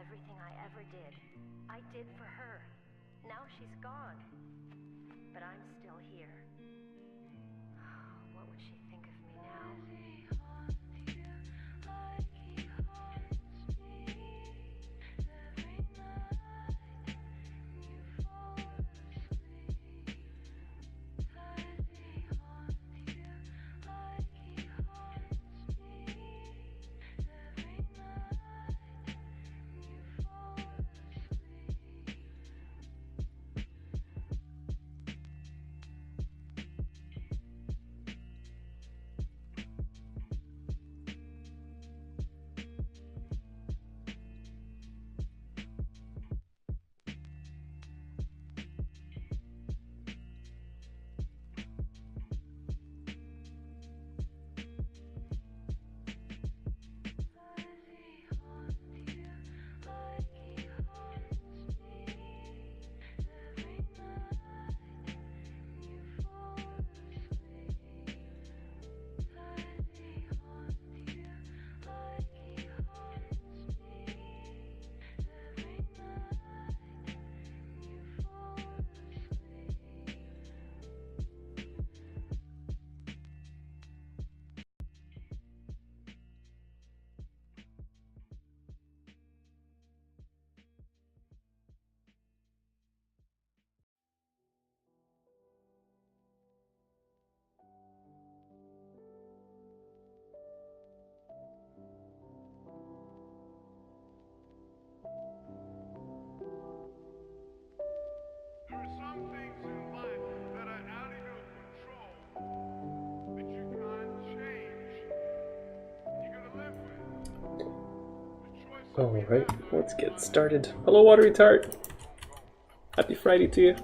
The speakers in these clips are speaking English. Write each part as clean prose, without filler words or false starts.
Everything I ever did, I did for her. Now she's gone. But I'm still here. What would she think of me now? Alright, let's get started. Hello, Watery Tart! Happy Friday to you!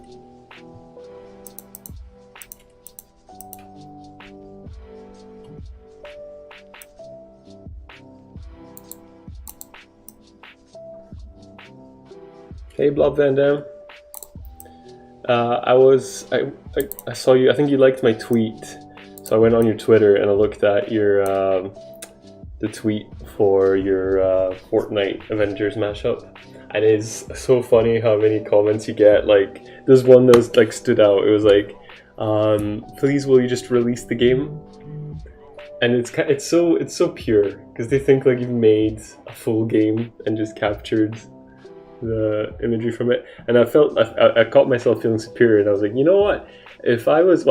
Hey, Blob Van Dam. I saw you, I think you liked my tweet. So I went on your Twitter and I looked at your, the tweet for your Fortnite Avengers mashup. And it's so funny how many comments you get. Like, there's one that was, like, stood out. It was like, please will you just release the game? And it's so pure, because they think like you've made a full game and just captured the imagery from it. And I caught myself feeling superior, and I was like, you know what? If I was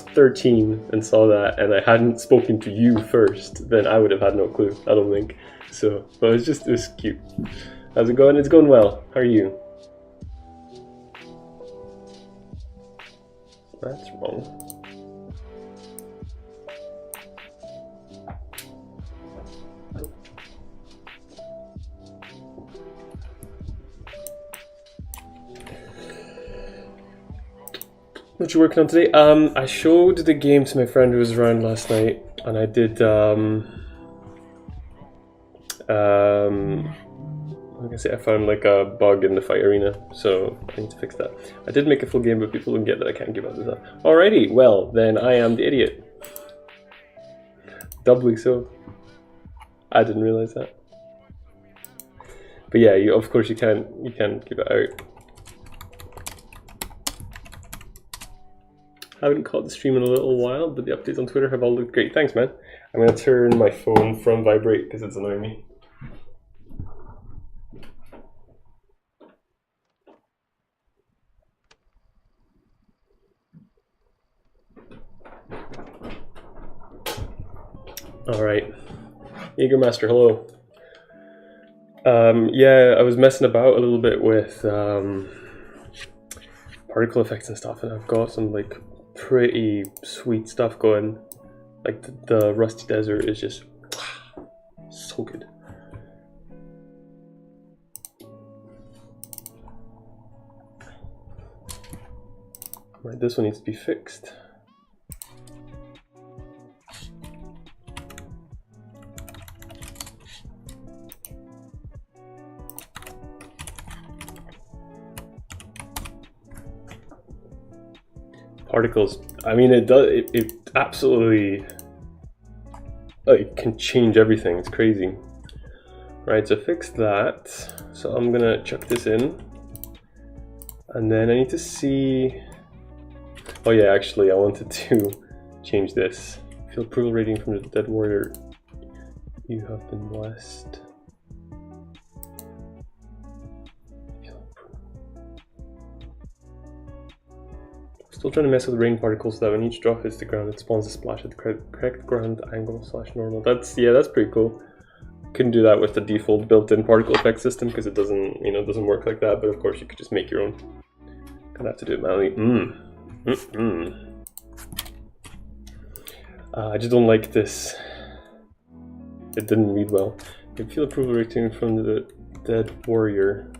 13 and saw that and I hadn't spoken to you first, then I would have had no clue, I don't think. So, but it was cute. How's it going? It's going well. How are you? That's wrong. What you working on today? I showed the game to my friend who was around last night, and I did like I say, I found like a bug in the fight arena, so I need to fix that. I did make a full game, but people don't get that I can't give up with that. Alrighty, well then I am the idiot. Doubly so. I didn't realize that. But yeah, of course you can't give it out. I haven't caught the stream in a little while, but the updates on Twitter have all looked great. Thanks, man. I'm going to turn my phone from vibrate because it's annoying me. Alright. Eagermaster, hello. Yeah, I was messing about a little bit with particle effects and stuff, and I've got some like pretty sweet stuff going. Like the Rusty Desert is just so good. Right, this one needs to be fixed. Particles, I mean, it absolutely like can change everything. It's crazy. Right, so fix that. So I'm gonna chuck this in. And then I need to see... Oh yeah, actually I wanted to change this. Feel approval rating from the dead warrior. You have been blessed. Still trying to mess with rain particles so that when each drop hits the ground it spawns a splash at the correct ground angle / normal. That's pretty cool. Couldn't do that with the default built-in particle effect system because it doesn't, doesn't work like that. But of course, you could just make your own. Gonna have to do it manually. I just don't like this. It didn't read well. You can feel approval rating from the dead warrior.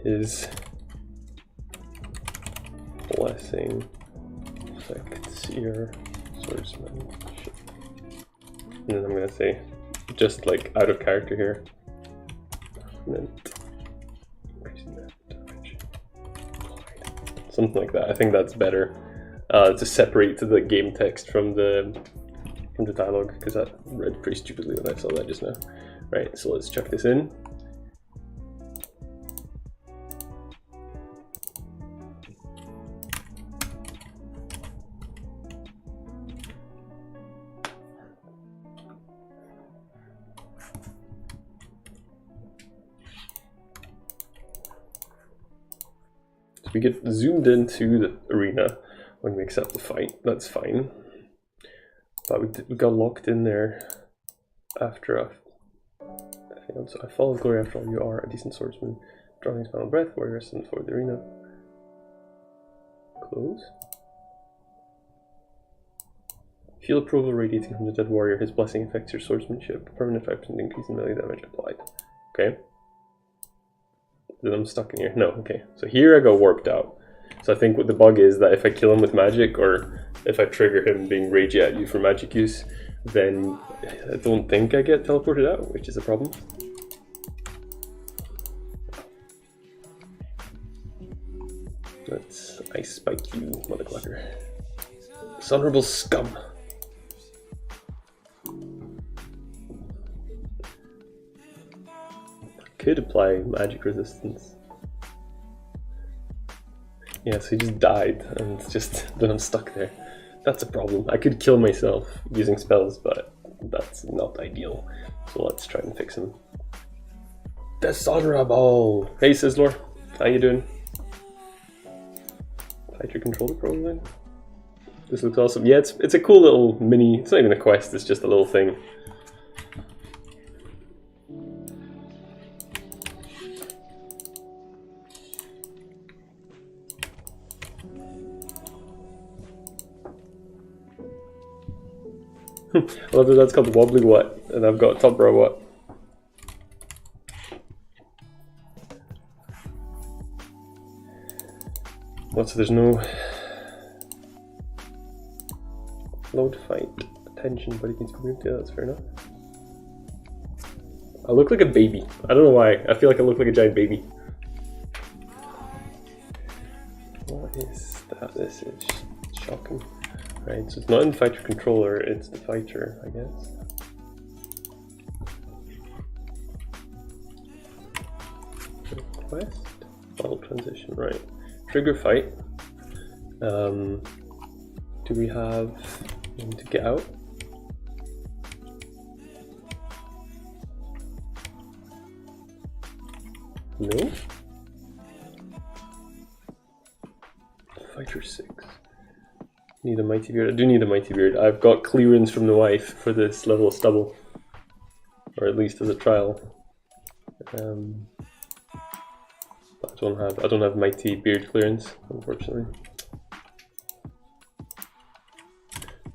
His blessing affects your swordsmanship. And then I'm gonna say, just like out of character here. And then something like that. I think that's better to separate the game text from the dialogue, because that read pretty stupidly when I saw that just now. Right, so let's chuck this in. We get zoomed into the arena when we accept the fight. That's fine. But we got locked in there after a... So I follow glory after all. You are a decent swordsman. Drawing his final breath, warrior sent for the arena. Close. Feel approval radiating from the dead warrior. His blessing affects your swordsmanship. Permanent 5% increase in melee damage applied. Okay. Then I'm stuck in here. No, okay. So here I got warped out. So I think what the bug is that if I kill him with magic, or if I trigger him being ragey at you for magic use, then I don't think I get teleported out, which is a problem. Let's ice spike you, motherfucker. Dishonorable scum. Could apply magic resistance. Yeah, so he just died, and then I'm stuck there. That's a problem. I could kill myself using spells, but that's not ideal. So let's try and fix him. Dishonorable! Hey Sizzler, how you doing? Fight your controller probably. This looks awesome. Yeah, it's a cool little mini, it's not even a quest, it's just a little thing. I love that that's called Wobbly What, and I've got Top Row What. What, so there's no load fight attention, but he can move. Yeah, that's fair enough. I look like a baby. I don't know why. I feel like I look like a giant baby. What is that? This is shocking. Right, so it's not in the fighter controller, it's the fighter, I guess. Request, battle transition, right. Trigger fight. Do we have to get out? No? Fighter 6. Need a mighty beard. I do need a mighty beard. I've got clearance from the wife for this level of stubble, or at least as a trial. But I don't have mighty beard clearance, unfortunately.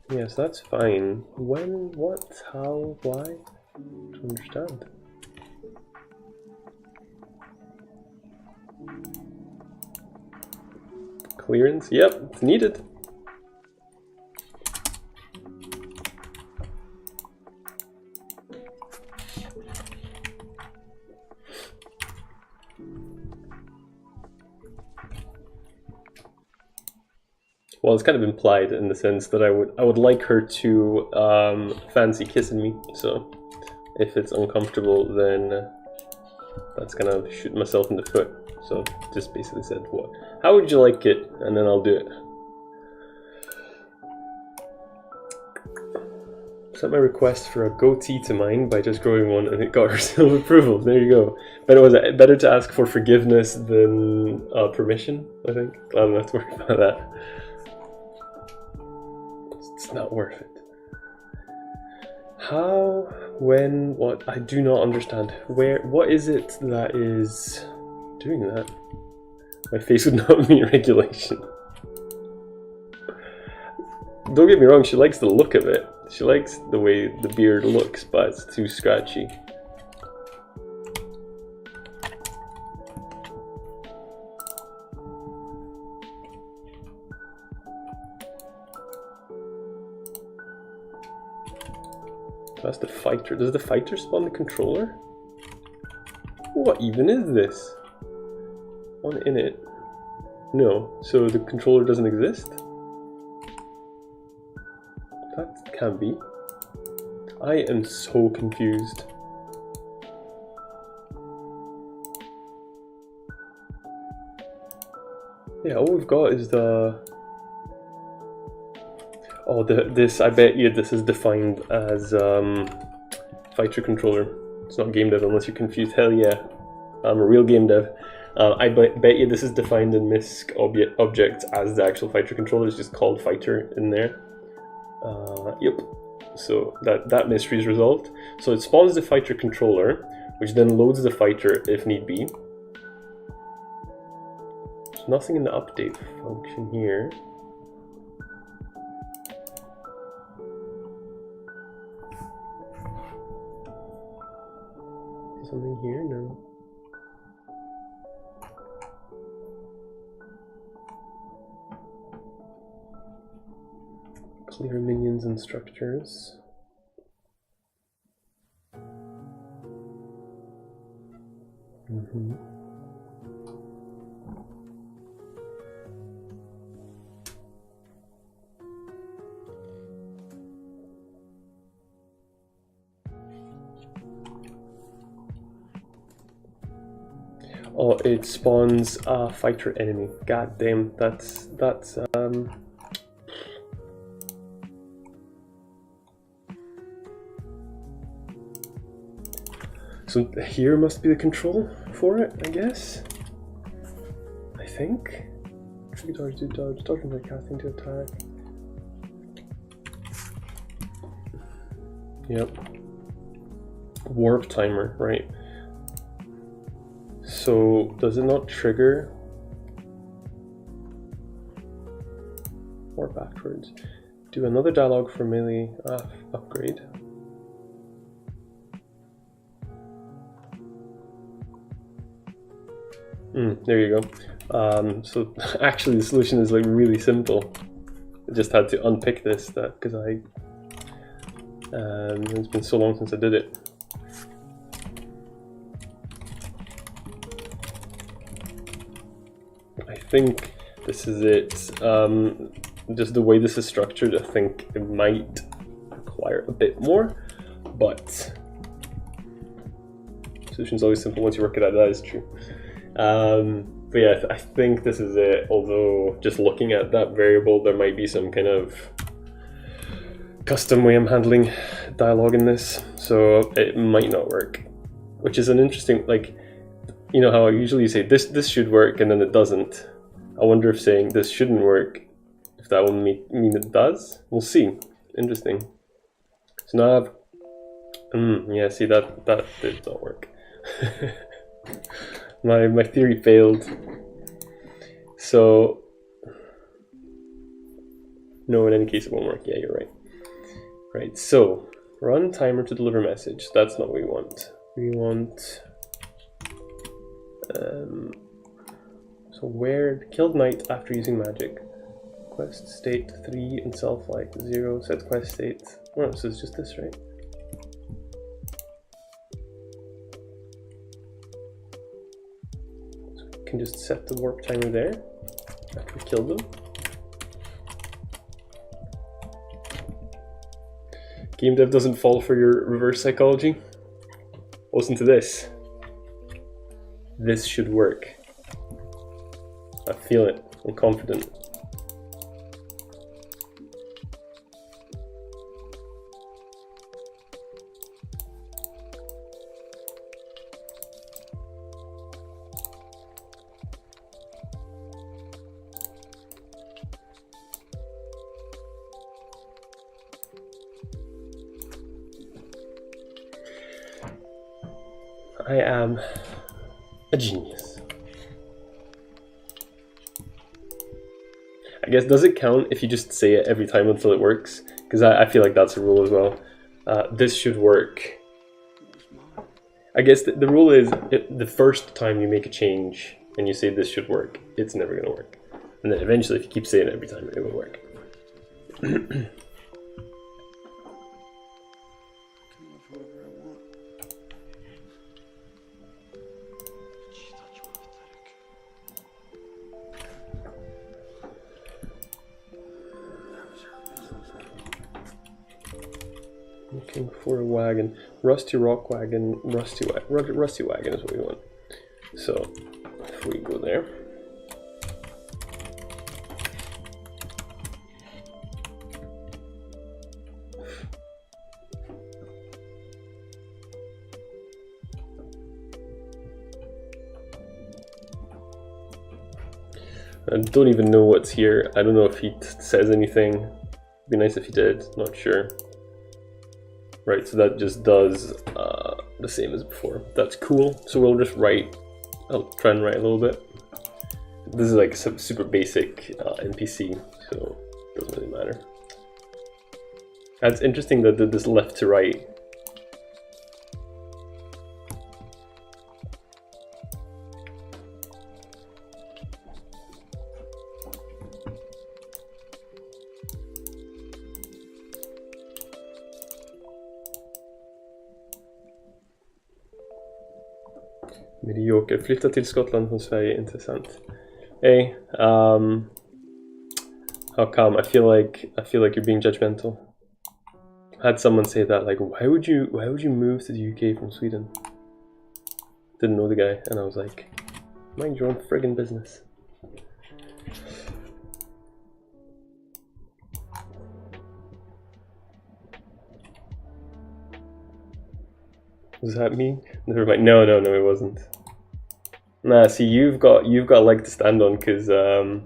Yes, that's fine. When, what, how, why? I don't understand. Clearance? Yep, it's needed. Well, it's kind of implied in the sense that I would like her to fancy kissing me. So if it's uncomfortable, then that's gonna shoot myself in the foot. So just basically said, "What? How would you like it?" And then I'll do it. Sent my request for a goatee to mine by just growing one, and it got her seal of approval. There you go. But it was better to ask for forgiveness than permission, I think. Glad I don't have to worry about that. It's not worth it. How, when, what? I do not understand. Where? What is it that is doing that? My face would not meet regulation. Don't get me wrong, she likes the look of it. She likes the way the beard looks, but it's too scratchy. So that's the fighter. Does the fighter spawn the controller? What even is this? On init? No. So the controller doesn't exist? That can't be. I am so confused. Yeah, all we've got is the... Oh, this, I bet you this is defined as fighter controller. It's not game dev unless you're confused. Hell yeah, I'm a real game dev. I bet you this is defined in MISC objects as the actual fighter controller. It's just called fighter in there. Yep. So that mystery is resolved. So it spawns the fighter controller, which then loads the fighter if need be. There's nothing in the update function here. Something here? No. Clear minions and structures. Oh, it spawns a fighter enemy. God damn, that's So here must be the control for it, I guess. I think. Trigger dodge, do dodge, dodging by casting to attack. Yep. Warp timer, right. So does it not trigger? Or backwards. Do another dialogue for melee upgrade. There you go. So actually the solution is like really simple. I just had to unpick this because it's been so long since I did it. I think this is it. Just the way this is structured, I think it might require a bit more, but the solution's always simple once you work it out. That is true. But yeah, I think this is it, although just looking at that variable, there might be some kind of custom way I'm handling dialogue in this, so it might not work, which is an interesting, like, you know how I usually say this should work and then it doesn't. I wonder if saying this shouldn't work, if that will mean it does. We'll see. Interesting. So now I've yeah, see that did not work. My theory failed. So no, in any case it won't work. Yeah, you're right. Right, so run timer to deliver message. That's not what we want. We want so where killed knight after using magic. Quest state 3 and self life 0. Set quest state. Oh, so it's just this, right? Can just set the warp timer there after we killed them. Game dev doesn't fall for your reverse psychology. Listen to this. This should work. I feel it. I'm confident. I am a genius. I guess, does it count if you just say it every time until it works? Because I feel like that's a rule as well. This should work. I guess the rule is the first time you make a change and you say this should work, it's never going to work. And then eventually, if you keep saying it every time, it will work. Looking for a wagon. Rusty rock wagon. Rusty wagon is what we want. So if we go there. I don't even know what's here. I don't know if he says anything. It'd be nice if he did. Not sure. Right, so that just does the same as before. That's cool. So we'll just write. I'll try and write a little bit. This is like some super basic NPC, so it doesn't really matter. That's interesting that did this left to right. Medioker. Flytta till Skottland från Sverige, intressant. Hey, how come? I feel like you're being judgmental. I had someone say that, like, why would you move to the UK from Sweden? Didn't know the guy, and I was like, mind your own friggin' business. Was that me? Never mind. No, it wasn't. Nah, see, you've got a leg to stand on because you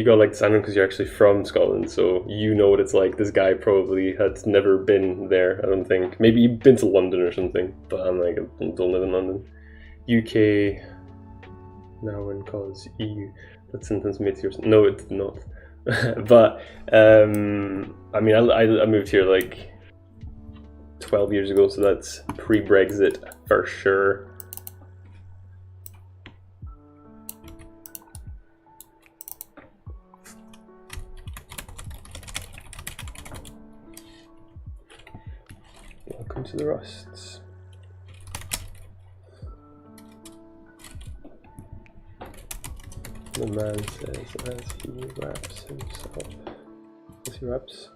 got a leg to stand on because you're actually from Scotland, so you know what it's like. This guy probably had never been there. I don't think. Maybe you've been to London or something, but I'm like, I don't live in London. UK now in cause EU. That sentence made yours. No, it did not. But I mean, I moved here like 12 years ago, so that's pre-Brexit for sure. Welcome to the Rusts. The man says as he wraps himself. As he wraps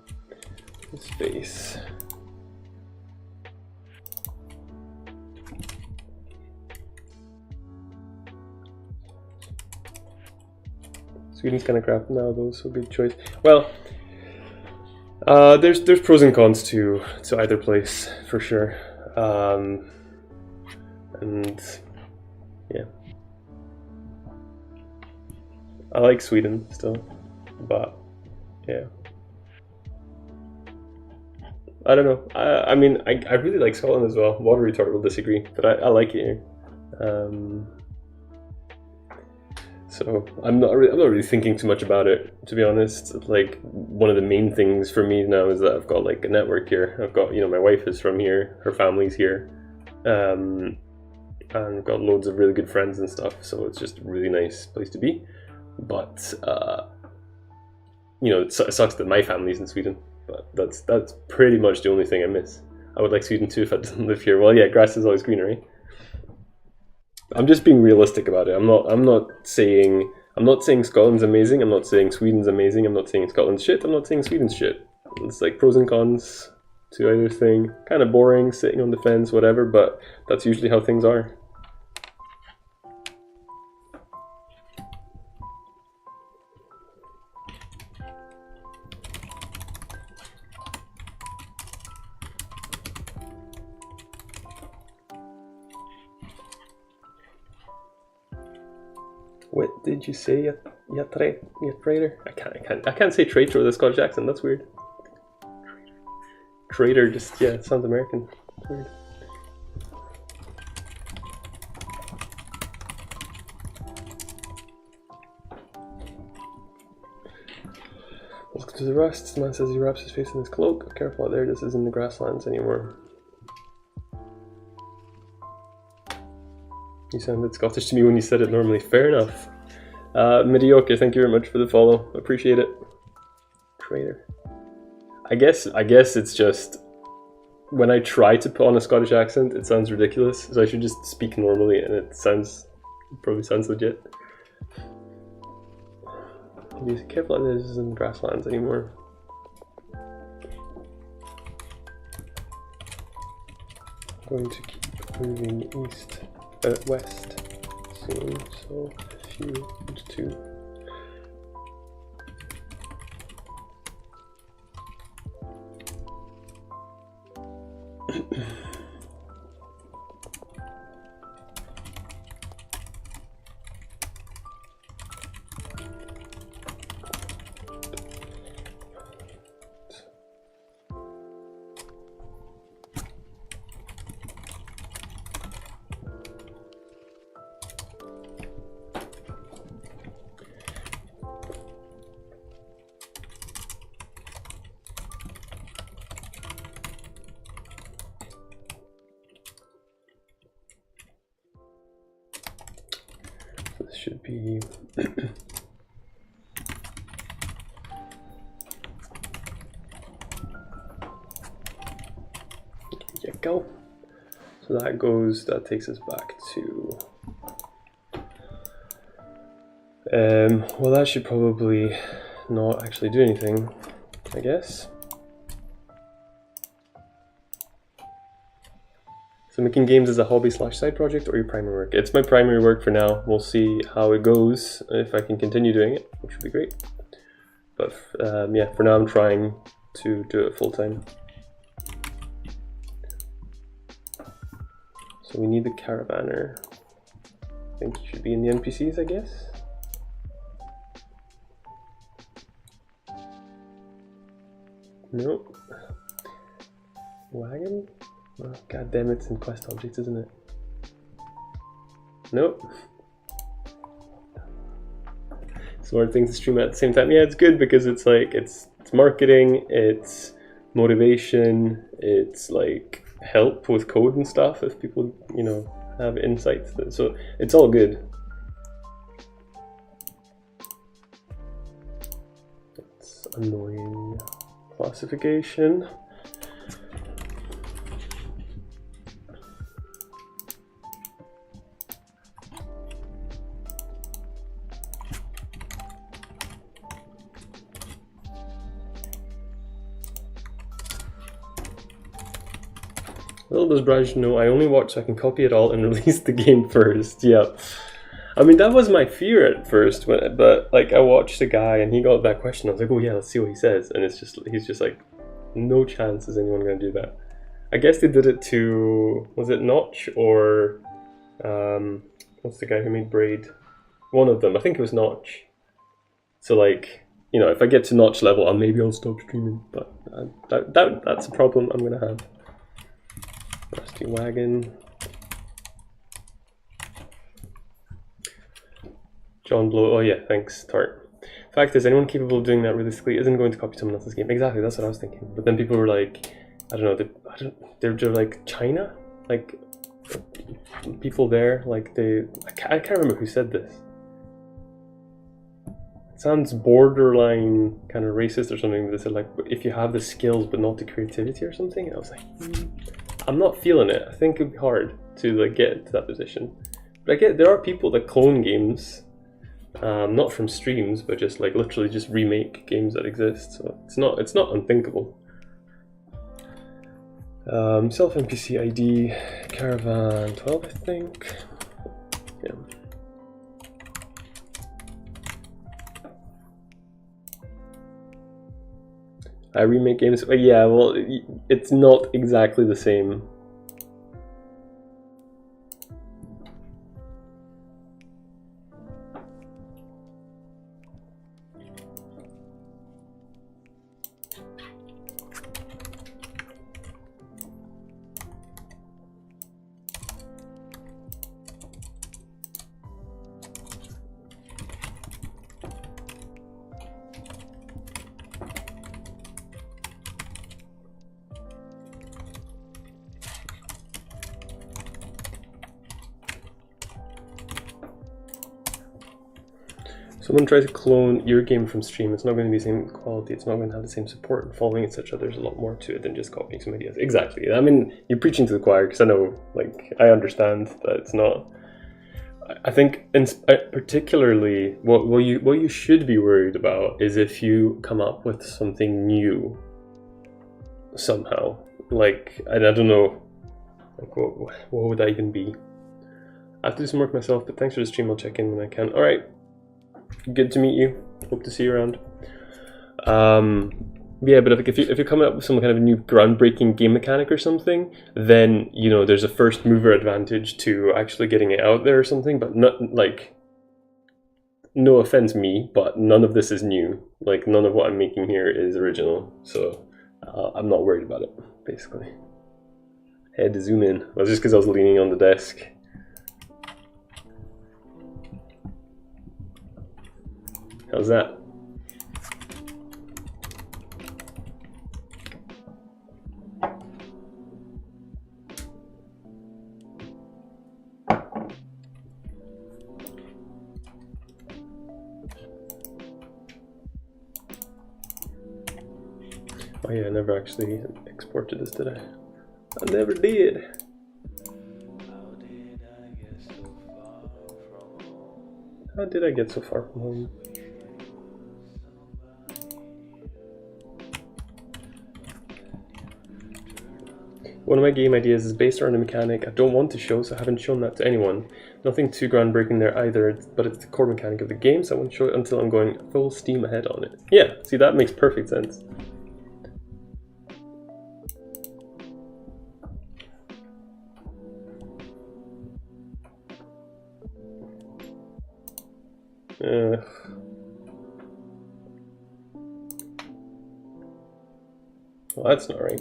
his face. Sweden's kind of crap now, though, so good choice. Well, there's pros and cons to either place for sure, and yeah, I like Sweden still, but yeah, I don't know. I mean, I really like Scotland as well. Water Retort will disagree, but I like it here. So I'm not really thinking too much about it, to be honest. Like, one of the main things for me now is that I've got like a network here. I've got, my wife is from here, her family's here, and I've got loads of really good friends and stuff. So it's just a really nice place to be. But it sucks that my family's in Sweden. But that's pretty much the only thing I miss. I would like Sweden too if I didn't live here. Well, yeah, grass is always greener, right? I'm just being realistic about it. I'm not saying Scotland's amazing. I'm not saying Sweden's amazing. I'm not saying Scotland's shit. I'm not saying Sweden's shit. It's like pros and cons to either thing. Kind of boring, sitting on the fence, whatever, but that's usually how things are. What did you say? Yeah, traitor. I can't say traitor with a Scottish accent. That's weird. Traitor, just yeah, it sounds American. It's weird. Welcome to the Rust. This man says he wraps his face in his cloak. Careful out there. This isn't the grasslands anymore. You sounded Scottish to me when you said it normally. Fair enough. Mediocre, thank you very much for the follow. Appreciate it. Traitor. I guess it's just when I try to put on a Scottish accent, it sounds ridiculous. So I should just speak normally, and it probably sounds legit. Be careful that this isn't grasslands anymore. I'm going to keep moving west soon, so a few and 2. This should be there you go. So that takes us back to well, that should probably not actually do anything, I guess. So making games as a hobby / side project or your primary work? It's my primary work for now. We'll see how it goes, if I can continue doing it, which would be great. But yeah, for now I'm trying to do it full time. So we need the caravaner. I think you should be in the NPCs, I guess. Nope. Wagon? Oh, God damn, it's in quest objects, isn't it? Nope. Smart things to stream at the same time. Yeah, it's good because it's like it's marketing, it's motivation, it's like help with code and stuff if people, you know, have insights. So it's all good. It's annoying classification. Little does Braj know, I only watch so I can copy it all and release the game first. Yeah. I mean, that was my fear at first, but like I watched a guy and he got that question. I was like, oh yeah, let's see what he says. And he's just like, no chance is anyone going to do that. I guess they did it to, was it Notch or, what's the guy who made Braid? One of them, I think it was Notch. So like, you know, if I get to Notch level, maybe I'll stop streaming. But that's a problem I'm going to have. Rusty Wagon. John Blow. Oh yeah, thanks, Tart. Fact is, anyone capable of doing that realistically isn't going to copy someone else's game. Exactly, that's what I was thinking. But then people were like, I don't know, they're like China, like people there, like I can't remember who said this. It sounds borderline kind of racist or something. But they said like, if you have the skills but not the creativity or something. And I was like, I'm not feeling it. I think it'd be hard to like get to that position. But I get there are people that clone games not from streams, but just like literally just remake games that exist. So it's not unthinkable. Self NPC ID, Caravan 12, I think. Yeah. I remake games. Yeah, well, it's not exactly the same. Someone tries to clone your game from stream, it's not going to be the same quality, it's not going to have the same support and following, etc. There's a lot more to it than just copying some ideas. Exactly. I mean, you're preaching to the choir, because I know, like, I understand that it's not. I think, particularly, what you should be worried about is if you come up with something new somehow. Like, I don't know, like, what would that even be? I have to do some work myself, but thanks for the stream, I'll check in when I can. Alright. Good to meet you. Hope to see you around. Yeah, but if you're coming up with some kind of new groundbreaking game mechanic or something, then you know there's a first mover advantage to actually getting it out there or something. But not like, no offense me, but none of this is new. Like none of what I'm making here is original, so I'm not worried about it. Basically, I had to zoom in. Well, just because I was leaning on the desk. How's that? Oh yeah, I never actually exported this, did I? I never did. How did I get so far from home? One of my game ideas is based around a mechanic I don't want to show, so I haven't shown that to anyone. Nothing too groundbreaking there either, but it's the core mechanic of the game, so I won't show it until I'm going full steam ahead on it. Yeah, see, that makes perfect sense. Well, that's not right.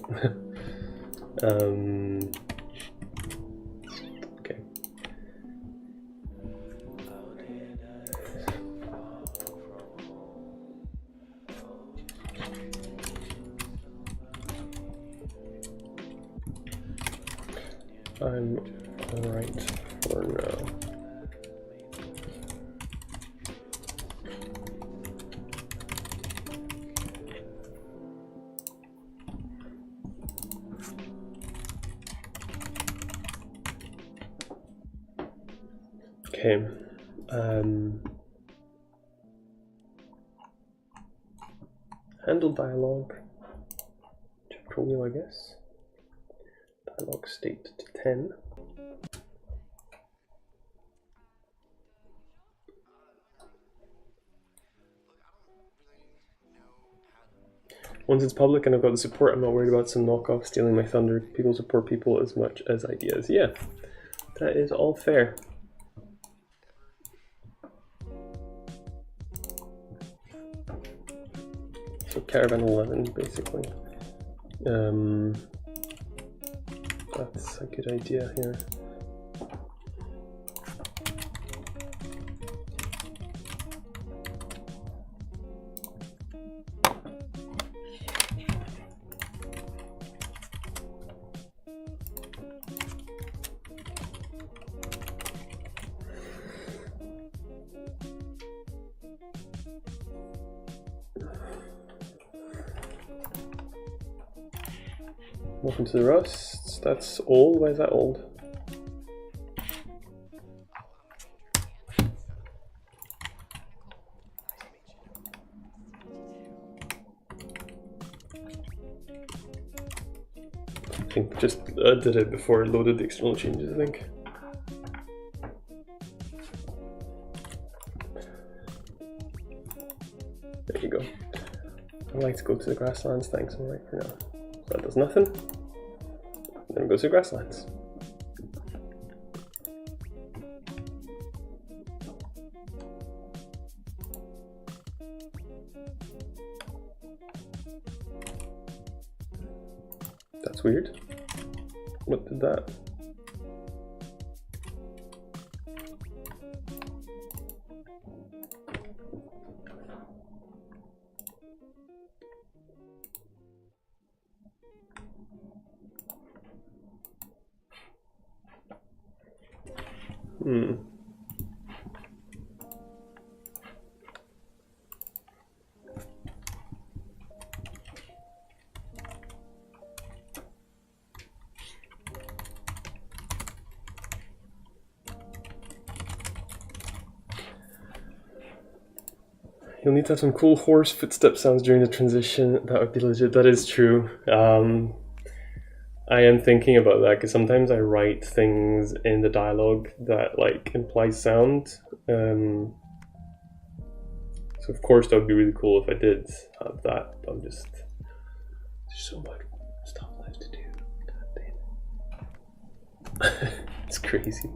Okay. I'm alright for now. Okay, handle dialogue, chapter wheel, I guess. Dialogue state to 10. Once it's public and I've got the support, I'm not worried about some knockoff stealing my thunder. People support people as much as ideas. Yeah, that is all fair. So Caravan 11, basically. That's a good idea here. Welcome to the Rust. That's old. Why is that old? everything. Just did it before it loaded the external changes, I think. There you go. I'd like to go to the grasslands, thanks, I'm right for now. So that does nothing. Then it goes to the grasslands. That's weird. What did that? You'll need to have some cool horse footstep sounds during the transition. That would be legit. That is true. I am thinking about that because sometimes I write things in the dialogue that like imply sound. So of course that would be really cool if I did have that. But there's so much stuff left to do. God damn it. It's crazy.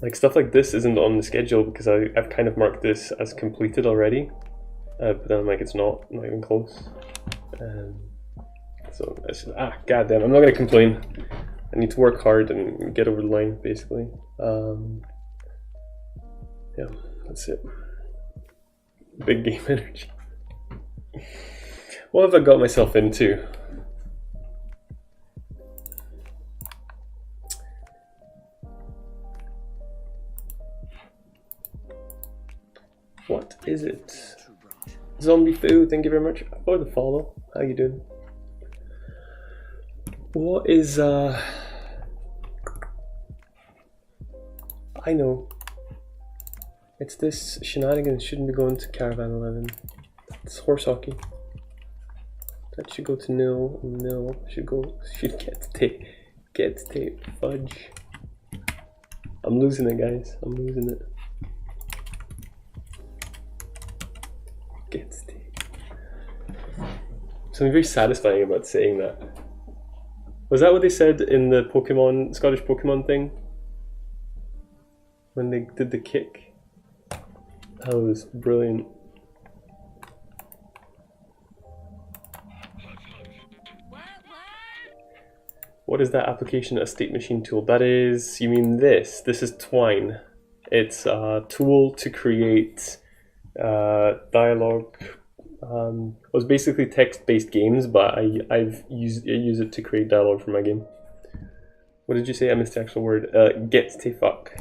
Like stuff like this isn't on the schedule because I've kind of marked this as completed already, but then I'm like, it's not even close. So it's just, goddamn, I'm not gonna complain. I need to work hard and get over the line, basically. Yeah, that's it. Big game energy. What have I got myself into? What is it? Zombie Foo, thank you very much for the follow. How you doing? What is I know. It's this shenanigans shouldn't be going to Caravan 11. It's horse hockey. That should go to nil. Nil should get tape. Fudge. I'm losing it, guys. I'm losing it. Gets tape. Something very satisfying about saying that. Was that what they said in the Scottish Pokemon thing? When they did the kick? That was brilliant. What is that application? A state machine tool? That is, you mean this? This is Twine. It's a tool to create dialogue. It was basically text-based games, but I use it to create dialogue for my game. What did you say? I missed the actual word. Get to fuck.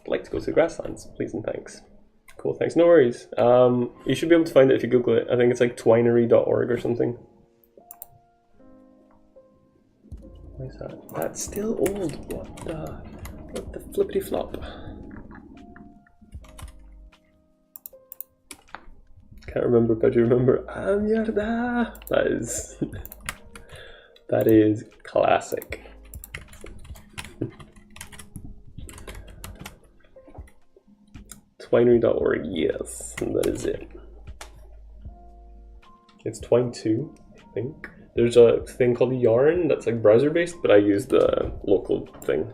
I'd like to go to the grasslands, please and thanks. Cool, thanks. No worries. You should be able to find it if you Google it. I think it's like twinery.org or something. Why is that? That's still old. What the flippity flop? Can't remember, but you remember Amyarda. That is classic. Twinery.org, yes, that is it. It's Twine 2, I think. There's a thing called Yarn that's like browser based, but I use the local thing.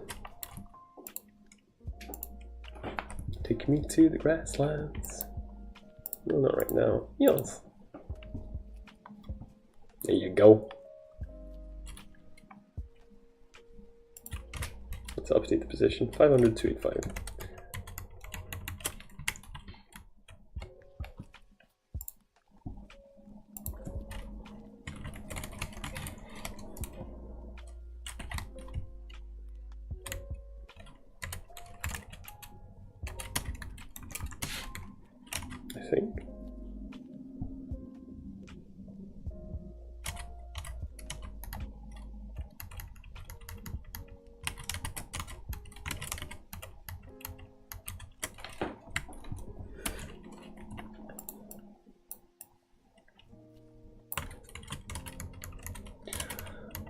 Take me to the grasslands. No, not right now. Yes. There you go. Let's update the position. 500 to 85. I think.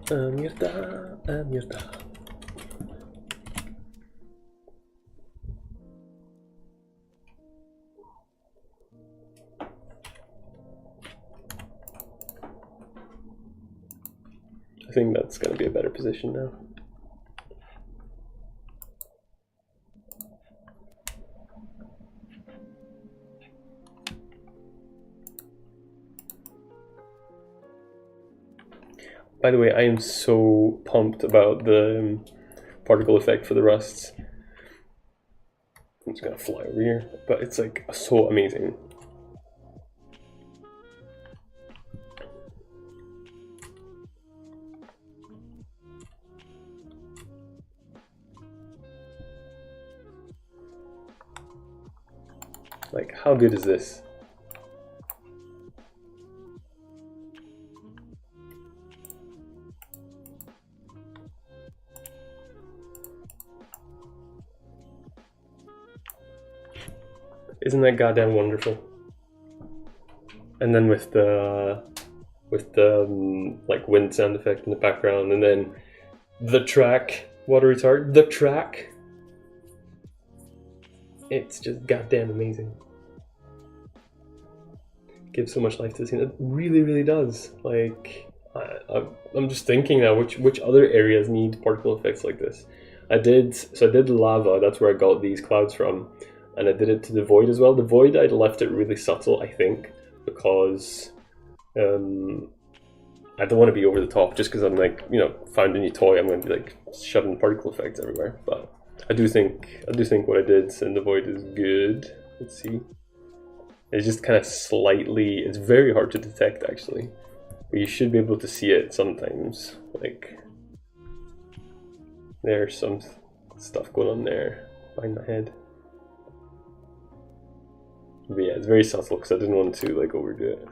Mierda, mierda. I think that's going to be a better position now. By the way, I am so pumped about the particle effect for the rusts. I'm just gonna fly over here, but it's like so amazing. Like, how good is this? Isn't that goddamn wonderful? And then with the like wind sound effect in the background, and then the track, water retard, the track. It's just goddamn amazing. Gives so much life to the scene. It really, really does. Like, I'm just thinking now, which other areas need particle effects like this? I did lava. That's where I got these clouds from, and I did it to the void as well. The void, I left it really subtle, I think, because I don't want to be over the top. Just because I'm like, you know, found a new toy, I'm going to be like shoving particle effects everywhere. But I do think what I did in the void is good. Let's see. It's just kind of slightly, it's very hard to detect actually, but you should be able to see it sometimes. Like, there's some stuff going on there behind my head. But yeah, it's very subtle because I didn't want to like overdo it.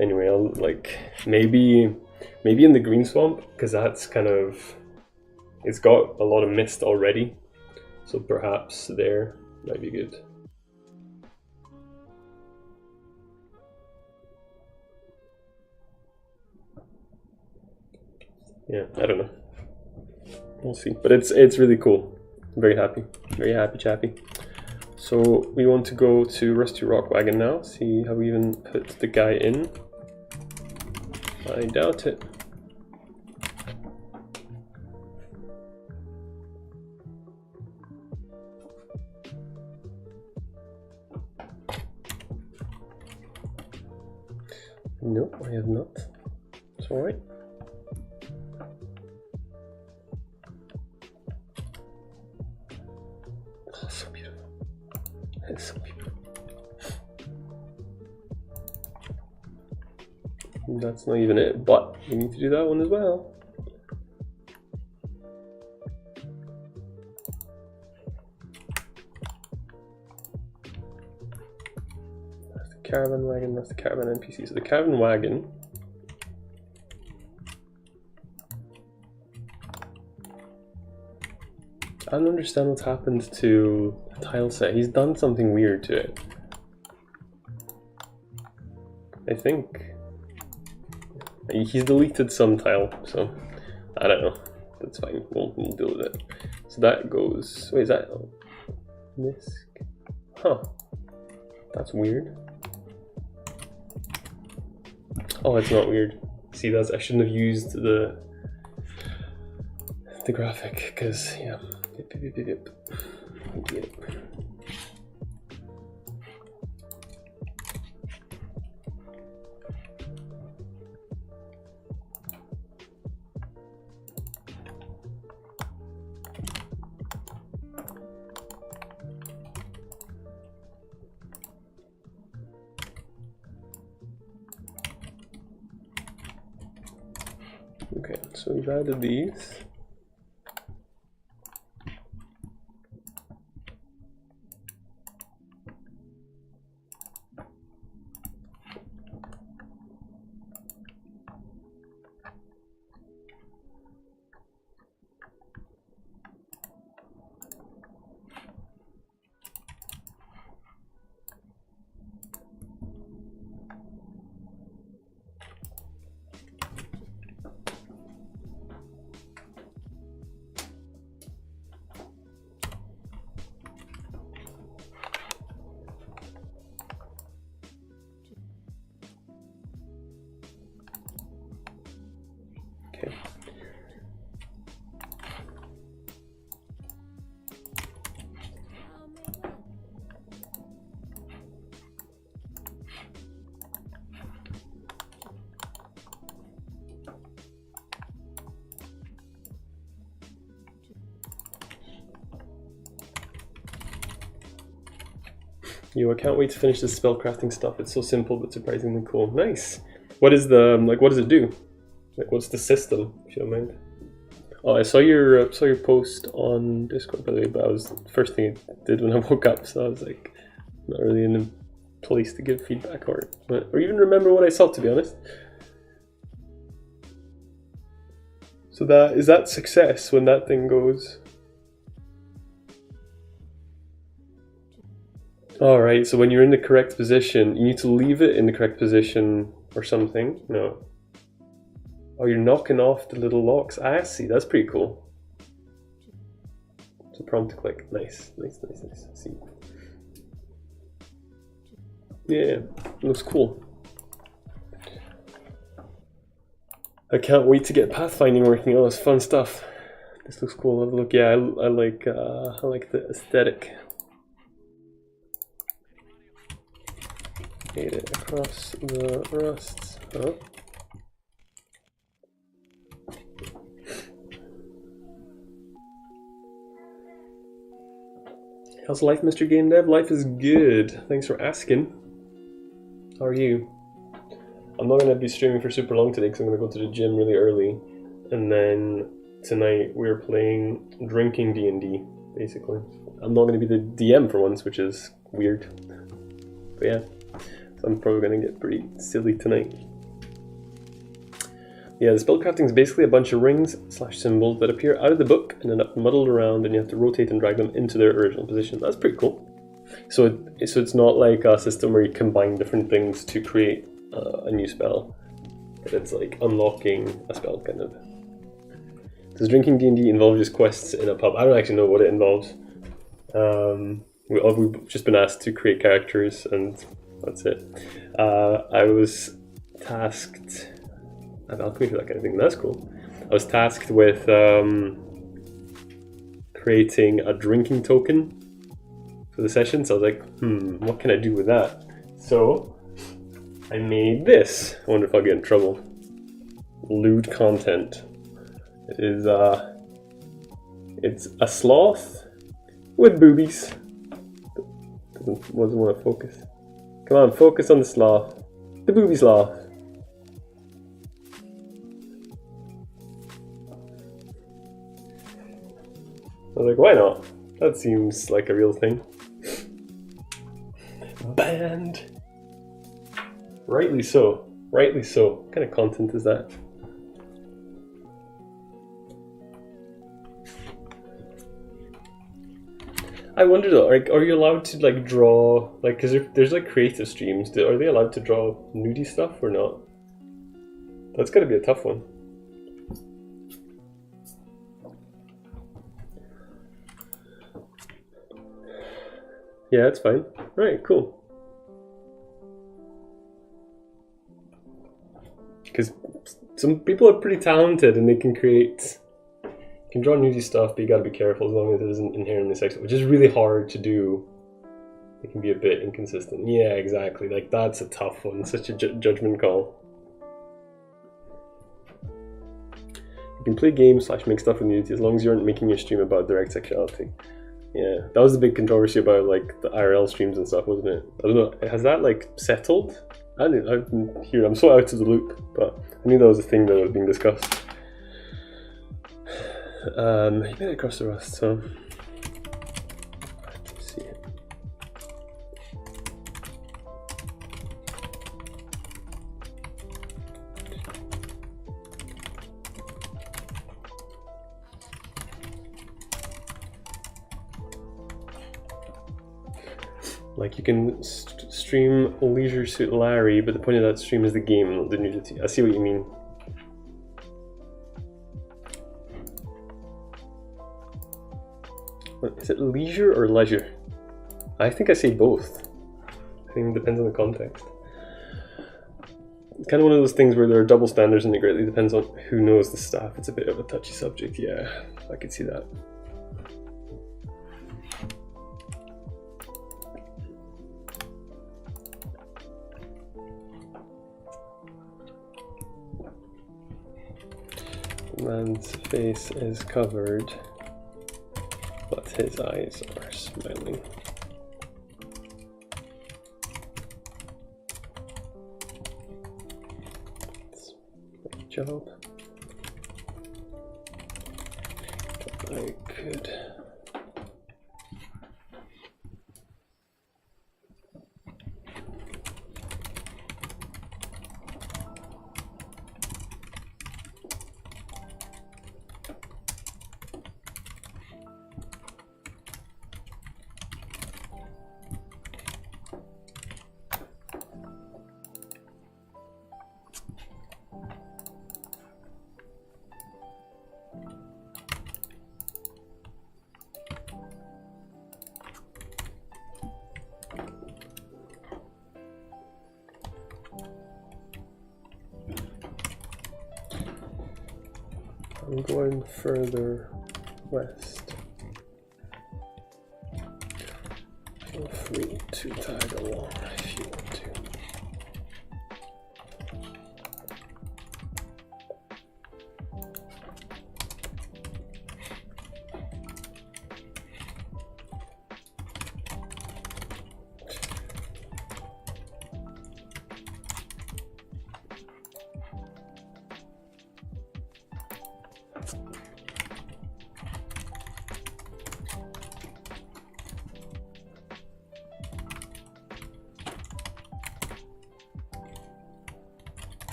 Anyway, I'll like maybe in the green swamp, because that's kind of, it's got a lot of mist already, so perhaps there might be good. Yeah, I don't know. We'll see. But it's really cool. I'm very happy chappy. So we want to go to Rusty Rock Wagon now, see how we even put the guy in. I doubt it. No, I have not. It's alright. Oh, so beautiful. It's so beautiful. That's not even it, but we need to do that one as well. That's the caravan wagon, that's the caravan NPC. So the caravan wagon, I don't understand what's happened to the tile set. He's done something weird to it. I think he's deleted some tile, so I don't know. That's fine. We'll deal with it. So that goes. Wait, is that Misk? Huh. That's weird. Oh, it's not weird. See, that's, I shouldn't have used the graphic, because yeah. Yep. Okay, so we've added these. Yo, I can't wait to finish this spellcrafting stuff. It's so simple but surprisingly cool. Nice. What is the like? What does it do? Like, what's the system? If you don't mind. Oh, I saw your post on Discord, by the way. But I was the first thing I did when I woke up, so I was like, not really in a place to give feedback or even remember what I saw, to be honest. So that is that success when that thing goes. Alright, so when you're in the correct position, you need to leave it in the correct position or something? No. Oh, you're knocking off the little locks. I see, that's pretty cool. It's a prompt to click. Nice, nice, nice, nice. I see. Yeah, looks cool. I can't wait to get pathfinding working. Oh, it's fun stuff. This looks cool. Have a look. Yeah, I like the aesthetic. Made it across the rusts. Huh? How's life, Mr. Game Dev? Life is good. Thanks for asking. How are you? I'm not going to be streaming for super long today because I'm going to go to the gym really early. And then tonight we're playing drinking D&D, basically. I'm not going to be the DM for once, which is weird. But yeah, so I'm probably going to get pretty silly tonight. Yeah, the spellcrafting is basically a bunch of rings / symbols that appear out of the book and end up muddled around, and you have to rotate and drag them into their original position. That's pretty cool. So it's not like a system where you combine different things to create a new spell. It's like unlocking a spell, kind of. Does drinking D&D involve just quests in a pub? I don't actually know what it involves. We've just been asked to create characters, and that's it. I was tasked... I've alchemy for that kind of thing. That's cool. I was tasked with creating a drinking token for the session, so I was like, what can I do with that? So I made this. I wonder if I'll get in trouble. Lewd content. It is it's a sloth with boobies. Doesn't want to focus. Come on, focus on the sloth. The booby sloth. I was like, why not? That seems like a real thing. Banned. Rightly so. Rightly so. What kind of content is that? I wonder though, like, are you allowed to like draw, like, because there's like creative streams, are they allowed to draw nudie stuff or not? That's gotta be a tough one. Yeah, that's fine. Right, cool. Because some people are pretty talented and they can create, can draw nudie stuff, but you gotta be careful as long as it isn't inherently sexual, which is really hard to do. It can be a bit inconsistent. Yeah, exactly. Like, that's a tough one. Such a judgment call. You can play games / make stuff with nudity as long as you aren't making your stream about direct sexuality. Yeah, that was the big controversy about like the IRL streams and stuff, wasn't it? I don't know. Has that like settled? I didn't hear. I'm so out of the loop, but I knew that was a thing that was being discussed. You made it across the rust, so let's see it. Like, you can stream Leisure Suit Larry, but the point of that stream is the game, not the nudity. I see what you mean. Is it leisure or leisure? I think I say both. I think it depends on the context. It's kind of one of those things where there are double standards and it greatly depends on who knows the stuff. It's a bit of a touchy subject, yeah, I could see that. The man's face is covered, but his eyes are smiling. job. I could. I'm going further west. Feel free to tag along if you want to.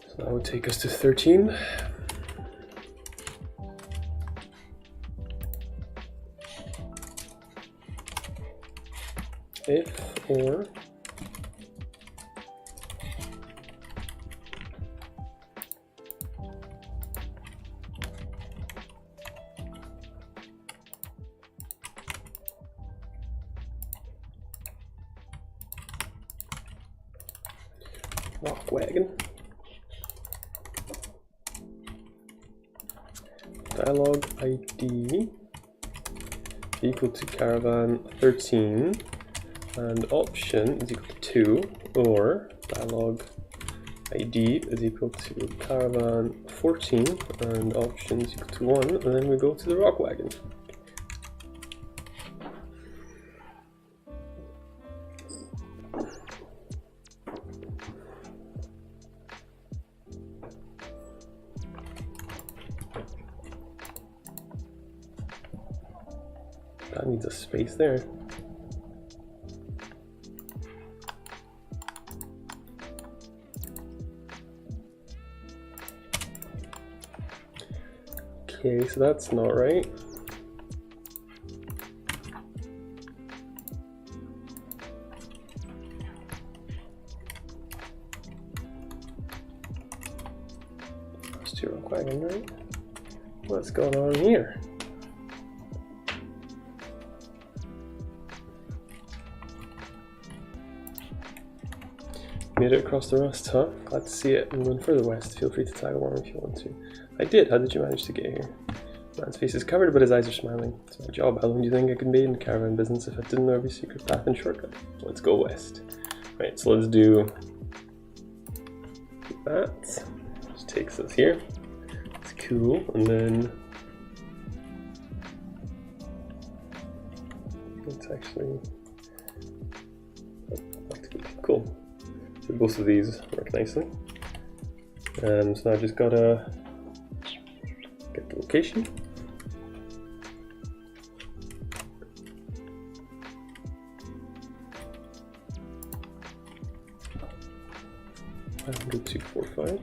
So that would take us to 13. If or rock wagon. Dialog ID equal to caravan 13 and option is equal to 2, or dialog ID is equal to caravan 14 and option is equal to 1, and then we go to the rock wagon. That needs a space there. Okay, so that's not right. That's too rock wagon, right? What's going on here? Made it across the rust, huh? Glad to see it. I'm going further west. Feel free to tag along if you want to. I did. How did you manage to get here? Man's face is covered, but his eyes are smiling. It's my job. How long do you think I could be in caravan business if I didn't know every secret path and shortcut? Let's go west. Right, so let's do that. Which takes us here. It's cool. And then it's actually cool. So both of these work nicely. So now I just gotta get the location. And go 245.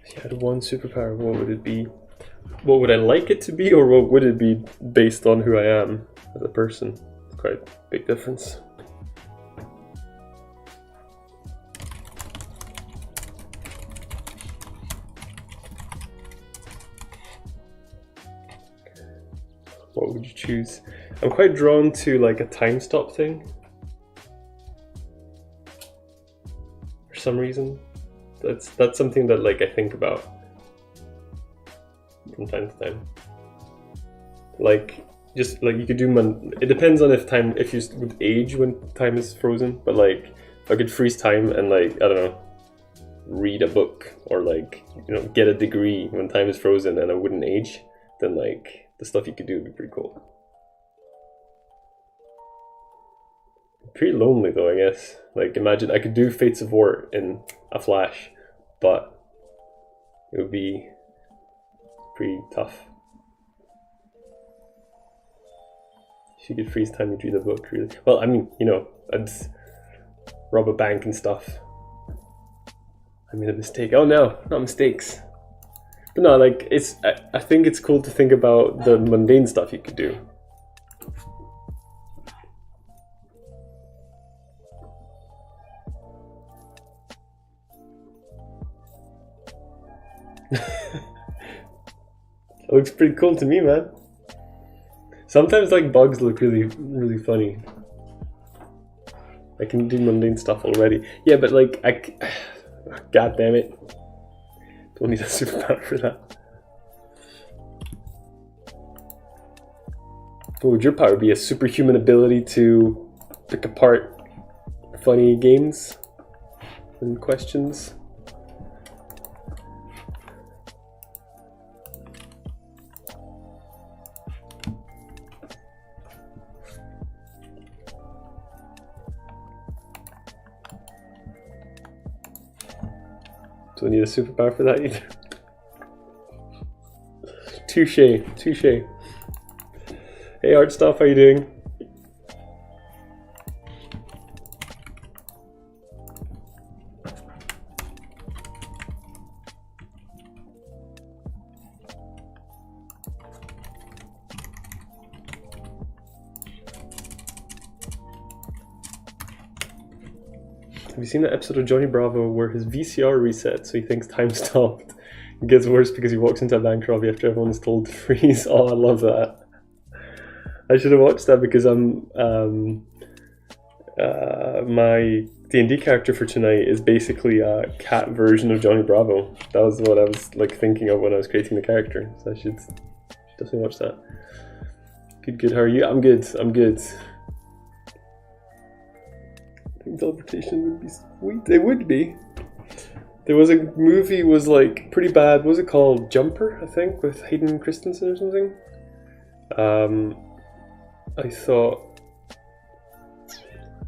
If you had one superpower, what would it be? What would I like it to be, or what would it be based on who I am as a person? It's quite a big difference. What would you choose? I'm quite drawn to like a time stop thing. For some reason. That's something that like I think about from time to time. Like just like you could do it depends on if you would age when time is frozen, but like if I could freeze time and like I don't know, read a book or like get a degree when time is frozen and I wouldn't age, then like the stuff you could do would be pretty cool. Pretty lonely though, I guess. Like imagine I could do Fates of War in a flash, but it would be pretty tough. If you could freeze time, you'd read a book, really. Well, I mean, I'd rob a bank and stuff. I made a mistake. Oh no, not mistakes. But no, like I think it's cool to think about the mundane stuff you could do. It looks pretty cool to me, man. Sometimes like bugs look really, really funny. I can do mundane stuff already. Yeah, but like God damn it. Don't need a superpower for that. What would your power be? A superhuman ability to pick apart funny games and questions? Don't need a superpower for that either. Touche, touche. Hey Art Stuff, how you doing? Have you seen that episode of Johnny Bravo where his VCR resets so he thinks time stopped? It gets worse because he walks into a bank robbery after everyone's told to freeze. Oh, I love that. I should have watched that because my D&D character for tonight is basically a cat version of Johnny Bravo. That was what I was like thinking of when I was creating the character. So I should definitely watch that. Good, how are you? I'm good. Teleportation would be sweet. It would be. There was a movie was like pretty bad. What was it called? Jumper, I think, with Hayden Christensen or something. I thought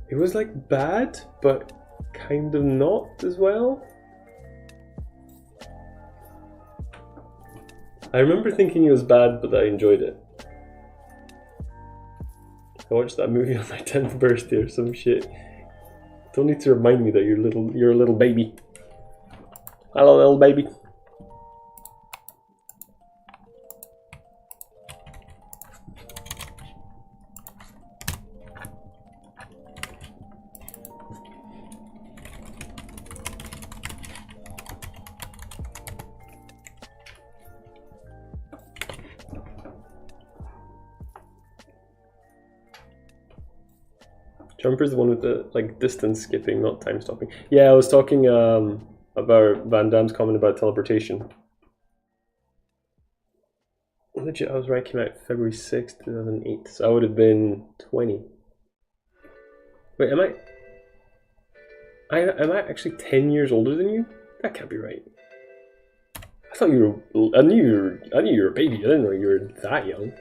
it was like bad, but kind of not as well. I remember thinking it was bad, but I enjoyed it. I watched that movie on my 10th birthday or some shit. Don't need to remind me that you're a little baby. Hello, little baby. Jumper's the one with the like distance skipping, not time stopping. Yeah, I was talking about Van Damme's comment about teleportation. Legit, I was right. Came out February 6th, 2008. So I would have been 20. Wait, am I actually 10 years older than you? That can't be right. I thought you were. I knew you were a baby. I didn't know you were that young.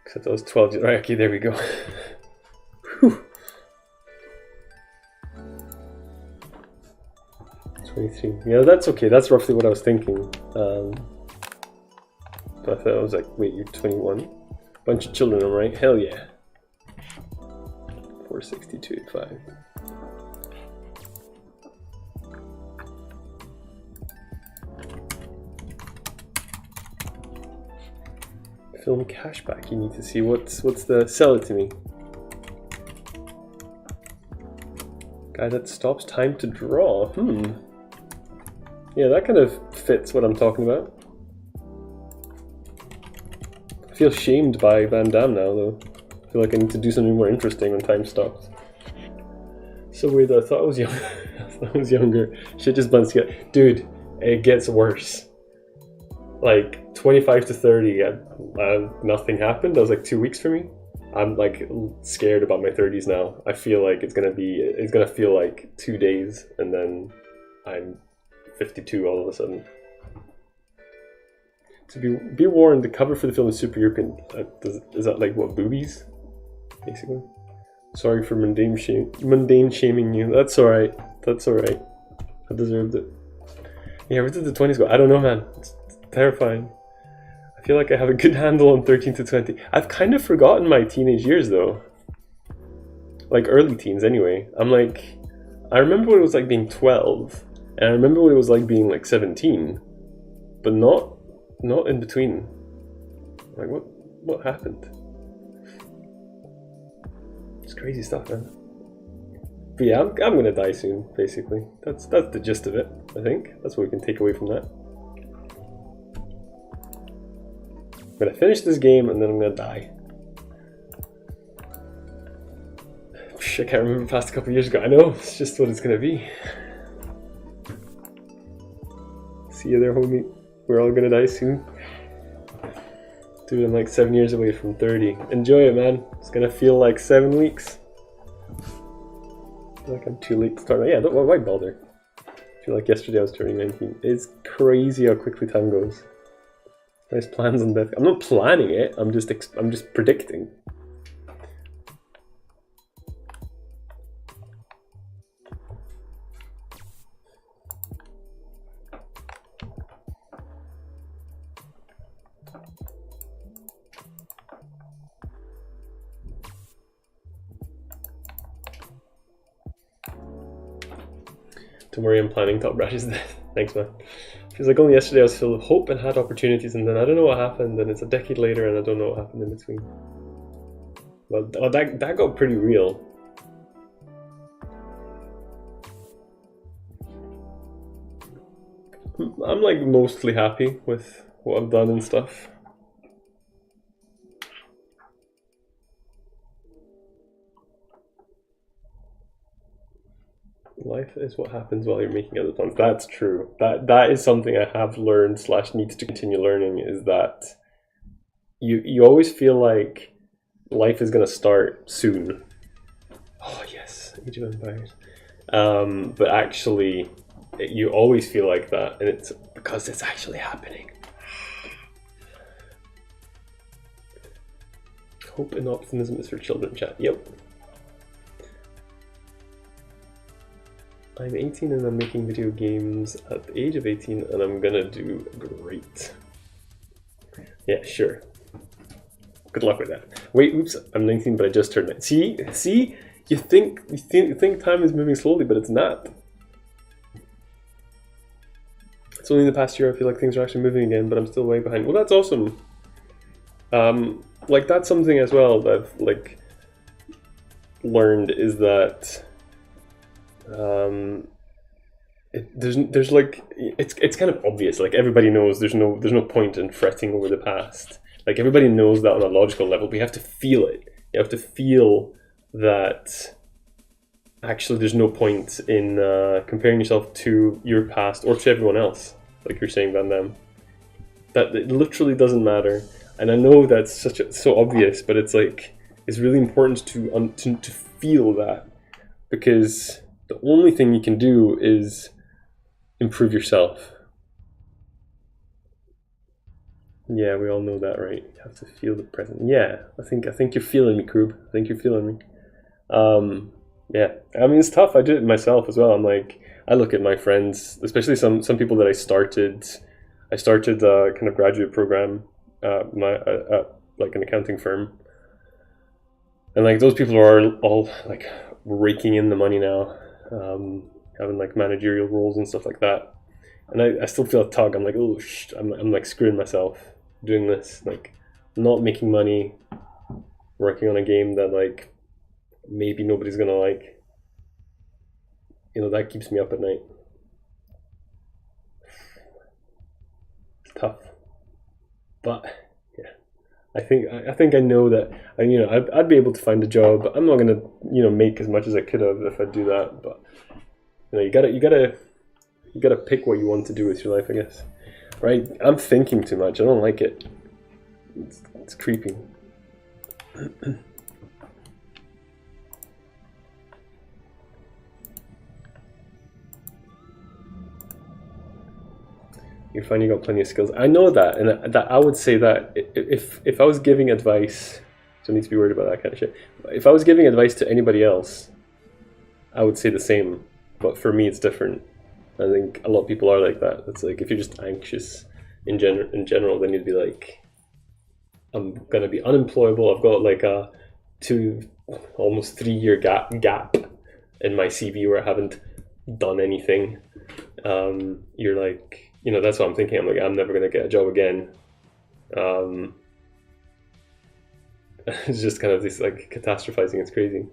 Except I was 12. Right, okay, there we go. Whew. 23. Yeah, that's okay. That's roughly what I was thinking. But I thought I was like, wait, you're 21? Bunch of children, am I right? Hell yeah. 46285. Film cashback. You need to see what's the sell it to me. Guy that stops time to draw. Yeah, that kind of fits what I'm talking about. I feel shamed by Van Damme now, though. I feel like I need to do something more interesting when time stops. So weird, I thought I was young. I thought I was younger. Shit just blends together. Dude, it gets worse. Like 25 to 30, nothing happened. That was like 2 weeks for me. I'm like scared about my 30s now. I feel like it's gonna feel like 2 days, and then I'm 52 all of a sudden. To be warned, the cover for the film is super European. Is that like what, boobies? Basically. Sorry for mundane shaming you. That's alright. That's alright. I deserved it. Yeah, where did the 20s go? I don't know, man. It's terrifying. I feel like I have a good handle on 13 to 20. I've kind of forgotten my teenage years though. Like early teens anyway. I'm like, I remember what it was like being 12, and I remember what it was like being like 17, but not in between. Like what happened? It's crazy stuff, man. But yeah, I'm gonna die soon, basically. That's the gist of it, I think. That's what we can take away from that. I'm gonna finish this game and then I'm gonna die. I can't remember past a couple of years ago. I know, it's just what it's gonna be. See you there, homie. We're all gonna die soon. Dude, I'm like 7 years away from 30. Enjoy it, man. It's gonna feel like 7 weeks. I feel like I'm too late to start. Yeah, why bother? I feel like yesterday I was turning 19. It's crazy how quickly time goes. Nice plans on death. I'm not planning it. I'm just predicting. Don't worry, I'm planning Top Brash's death. Thanks, man. Feels like only yesterday I was filled with hope and had opportunities, and then I don't know what happened, and it's a decade later and I don't know what happened in between. Well, that got pretty real. I'm like mostly happy with what I've done and stuff. Life is what happens while you're making other plans. That's true. That is something I have learned / need to continue learning, is that you always feel like life is gonna start soon. Oh yes, Age of Empires. But actually, you always feel like that, and it's because it's actually happening. Hope and optimism is for children, chat. Yep. I'm 18 and I'm making video games at the age of 18 and I'm gonna do great. Yeah, sure. Good luck with that. Wait, oops, I'm 19 but I just turned 19. See? You think time is moving slowly, but it's not. It's only in the past year I feel like things are actually moving again, but I'm still way behind. Well, that's awesome. Like that's something as well that I've like learned, is that there's like it's kind of obvious. Like everybody knows there's no point in fretting over the past. Like everybody knows that on a logical level, but you have to feel it. You have to feel that actually there's no point in comparing yourself to your past or to everyone else, like you're saying, Van Damme. That it literally doesn't matter. And I know that's so obvious, but it's like, it's really important to feel that, because the only thing you can do is improve yourself. Yeah, we all know that, right? You have to feel the present. Yeah, I think you're feeling me, Krub. I think you're feeling me. Yeah, I mean, it's tough. I do it myself as well. I'm like, I look at my friends, especially some people that I started a kind of graduate program, like an accounting firm, and like those people are all like raking in the money now, having like managerial roles and stuff like that. And I still feel a tug. I'm like, oh, I'm like screwing myself doing this, like not making money, working on a game that like maybe nobody's gonna like. You know, that keeps me up at night. It's tough, but yeah, I think I know that. And you know, I'd be able to find a job. I'm not gonna make as much as I could have if I do that. But you know, you gotta pick what you want to do with your life, I guess. Right? I'm thinking too much. I don't like it. It's creepy. You're finding out plenty of skills. I know that, and that I would say that if I was giving advice, don't need to be worried about that kind of shit. If I was giving advice to anybody else, I would say the same. But for me, it's different. I think a lot of people are like that. It's like if you're just anxious in general, then you'd be like, I'm gonna be unemployable. I've got like a almost 3 year gap in my CV where I haven't done anything. You're like, that's what I'm thinking. I'm like, I'm never gonna get a job again. It's just kind of this like catastrophizing. It's crazy.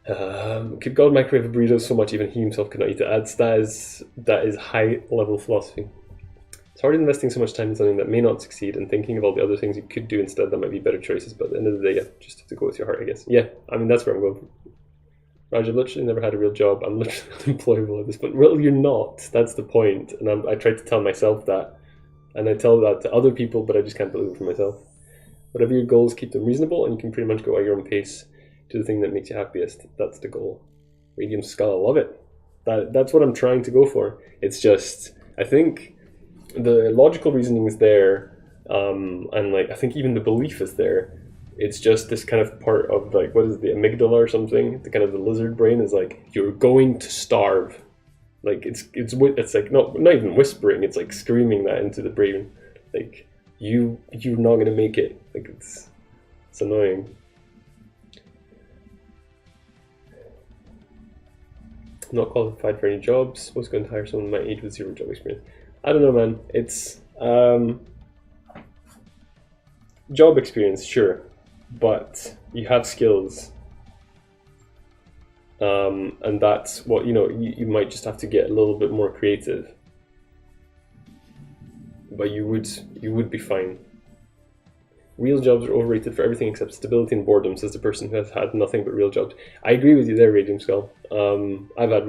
Could God microwave a burrito so much even he himself could not eat it? That is high level philosophy. It's hard investing so much time in something that may not succeed and thinking of all the other things you could do instead that might be better choices. But at the end of the day, yeah, just have to go with your heart, I guess. Yeah, I mean, that's where I'm going. Raj, I've literally never had a real job. I'm literally unemployable at this point. Well, you're not. That's the point. And I try to tell myself that. And I tell that to other people, but I just can't believe it for myself. Whatever your goals, keep them reasonable, and you can pretty much go at your own pace. Do the thing that makes you happiest. That's the goal. Radium Skull, I love it. That's what I'm trying to go for. It's just, I think the logical reasoning is there, and like I think even the belief is there. It's just this kind of part of like, what is it, the amygdala or something? The kind of the lizard brain is like, you're going to starve. Like it's like not even whispering. It's like screaming that into the brain. Like you're not gonna make it. Like it's annoying. Not qualified for any jobs. Was going to hire someone my age with 0 job experience. I don't know, man. It's job experience, sure, but you have skills, and that's what you might just have to get a little bit more creative, but you would be fine. Real jobs are overrated for everything except stability and boredom, says the person who has had nothing but real jobs. I agree with you there, Radium Skull. I've had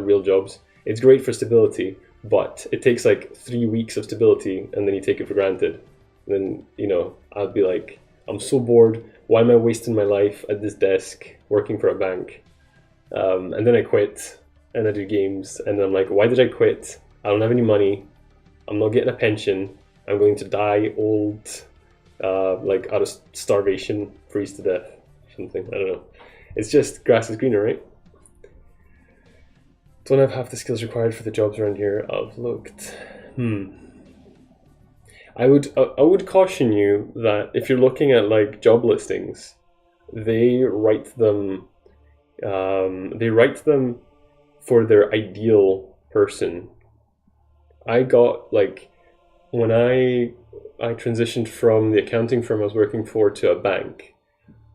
real jobs. It's great for stability, but it takes like 3 weeks of stability, and then you take it for granted. And then I'd be like, I'm so bored. Why am I wasting my life at this desk working for a bank? And then I quit, and I do games, and I'm like, why did I quit? I don't have any money. I'm not getting a pension. I'm going to die old. Like out of starvation, freeze to death, something. I don't know. It's just grass is greener, right? Don't have half the skills required for the jobs around here. I've looked. I would caution you that if you're looking at like job listings, they write them for their ideal person. I got like when I transitioned from the accounting firm I was working for to a bank,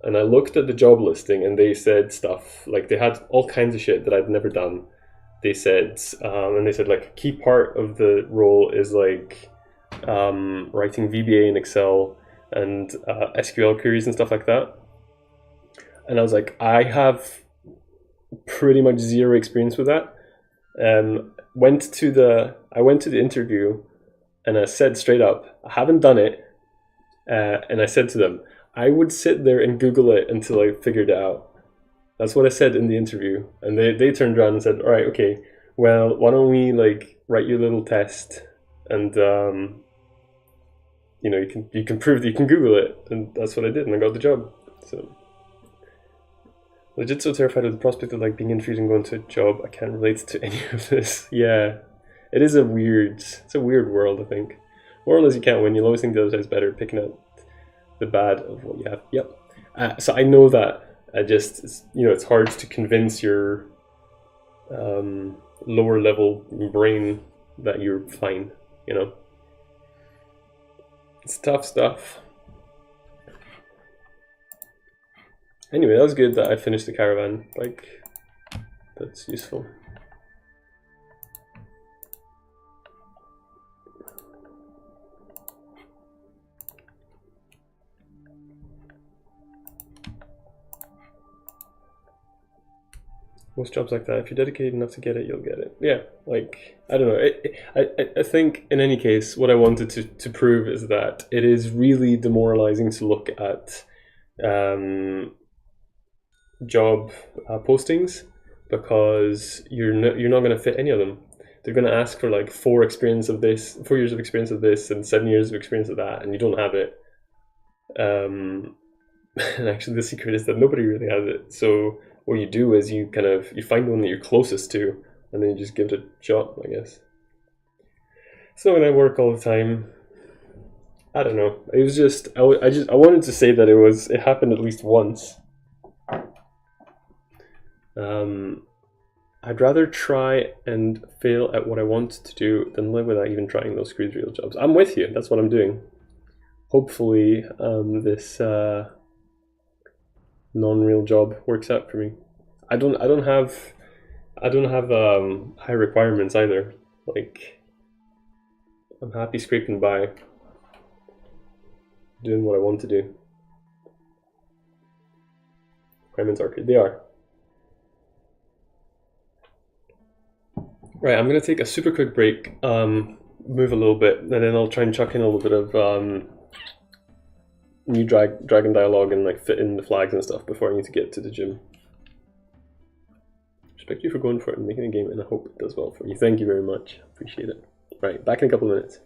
and I looked at the job listing, and they said stuff like they had all kinds of shit that I'd never done. They said, like a key part of the role is like writing VBA in Excel, and SQL queries and stuff like that. And I was like, I have pretty much zero experience with that. I went to the interview, and I said straight up, I haven't done it. And I said to them, I would sit there and Google it until I figured it out. That's what I said in the interview. And they turned around and said, all right, okay, well, why don't we write you a little test, and you can prove that you can Google it. And that's what I did, and I got the job. So legit so terrified of the prospect of being interviewed and going to a job. I can't relate to any of this. Yeah, it is it's a weird world, I think. Moral is you can't win. You'll always think the other side's better, picking out the bad of what you have. Yep. So I know that. It's hard to convince your lower level brain that you're fine. It's tough stuff. Anyway, that was good that I finished the caravan. That's useful. Most jobs like that, if you're dedicated enough to get it, you'll get it. Yeah, I don't know. I think in any case, what I wanted to prove is that it is really demoralizing to look at job postings, because you're not going to fit any of them. They're going to ask for 4 years of experience of this and 7 years of experience of that, and you don't have it. And actually, the secret is that nobody really has it. So what you do is you find one that you're closest to, and then you just give it a shot, I guess. It's not gonna work all the time. I don't know. It was just I wanted to say that it happened at least once. I'd rather try and fail at what I want to do than live without even trying those squeeze reel jobs. I'm with you. That's what I'm doing. Hopefully, this non-real job works out for me. I don't have high requirements either. I'm happy scraping by, doing what I want to do. Requirements are good. They are. Right, I'm gonna take a super quick break, move a little bit, and then I'll try and chuck in a little bit of new dragon dialogue and fit in the flags and stuff before I need to get to the gym. Respect you for going for it and making a game, and I hope it does well for you. Thank you very much. Appreciate it. Right, back in a couple of minutes.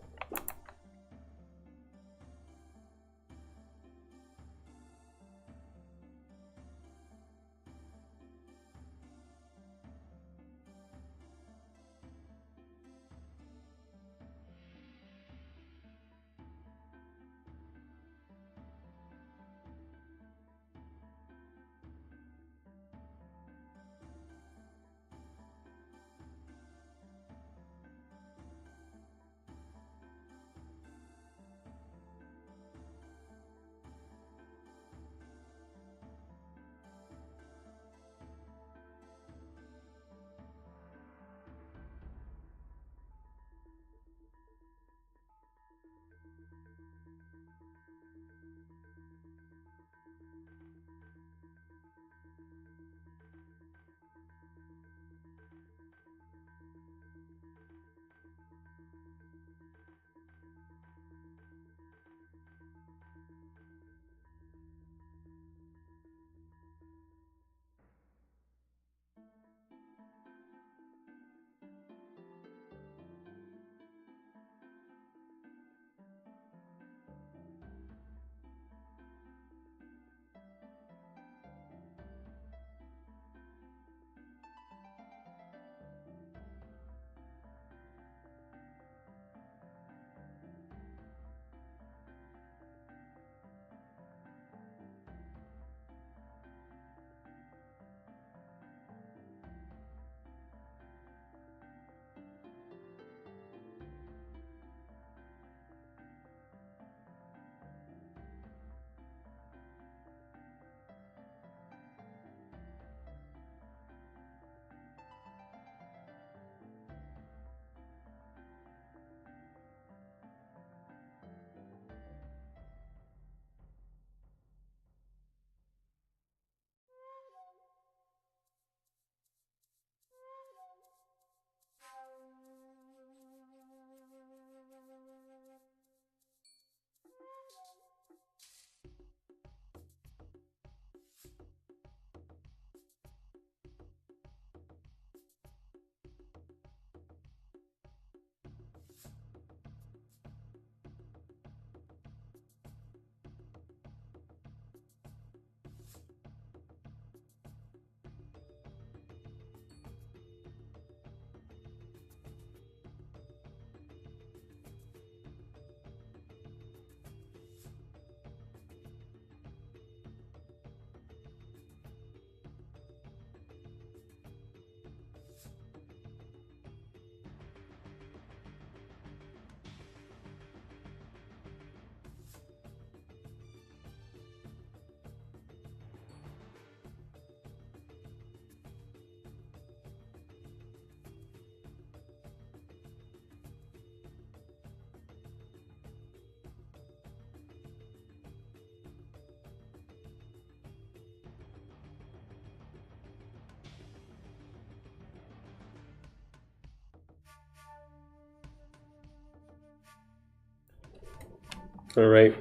All right.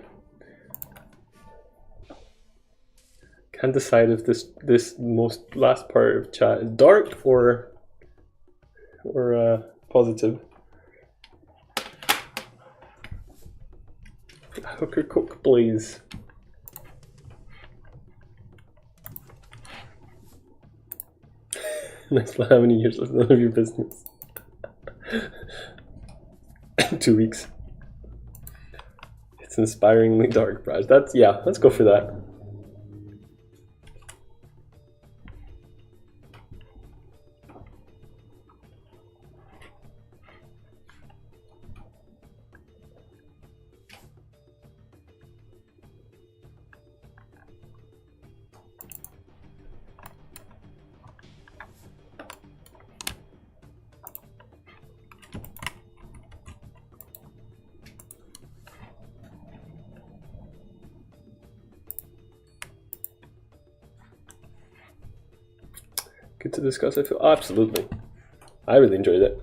Can't decide if this most last part of chat is dark or positive. Hooker Cook, please. Next, how many years is none of your business? 2 weeks. It's inspiringly dark, Brad. Yeah, let's go for that. Good to discuss, I feel. Absolutely. I really enjoyed it.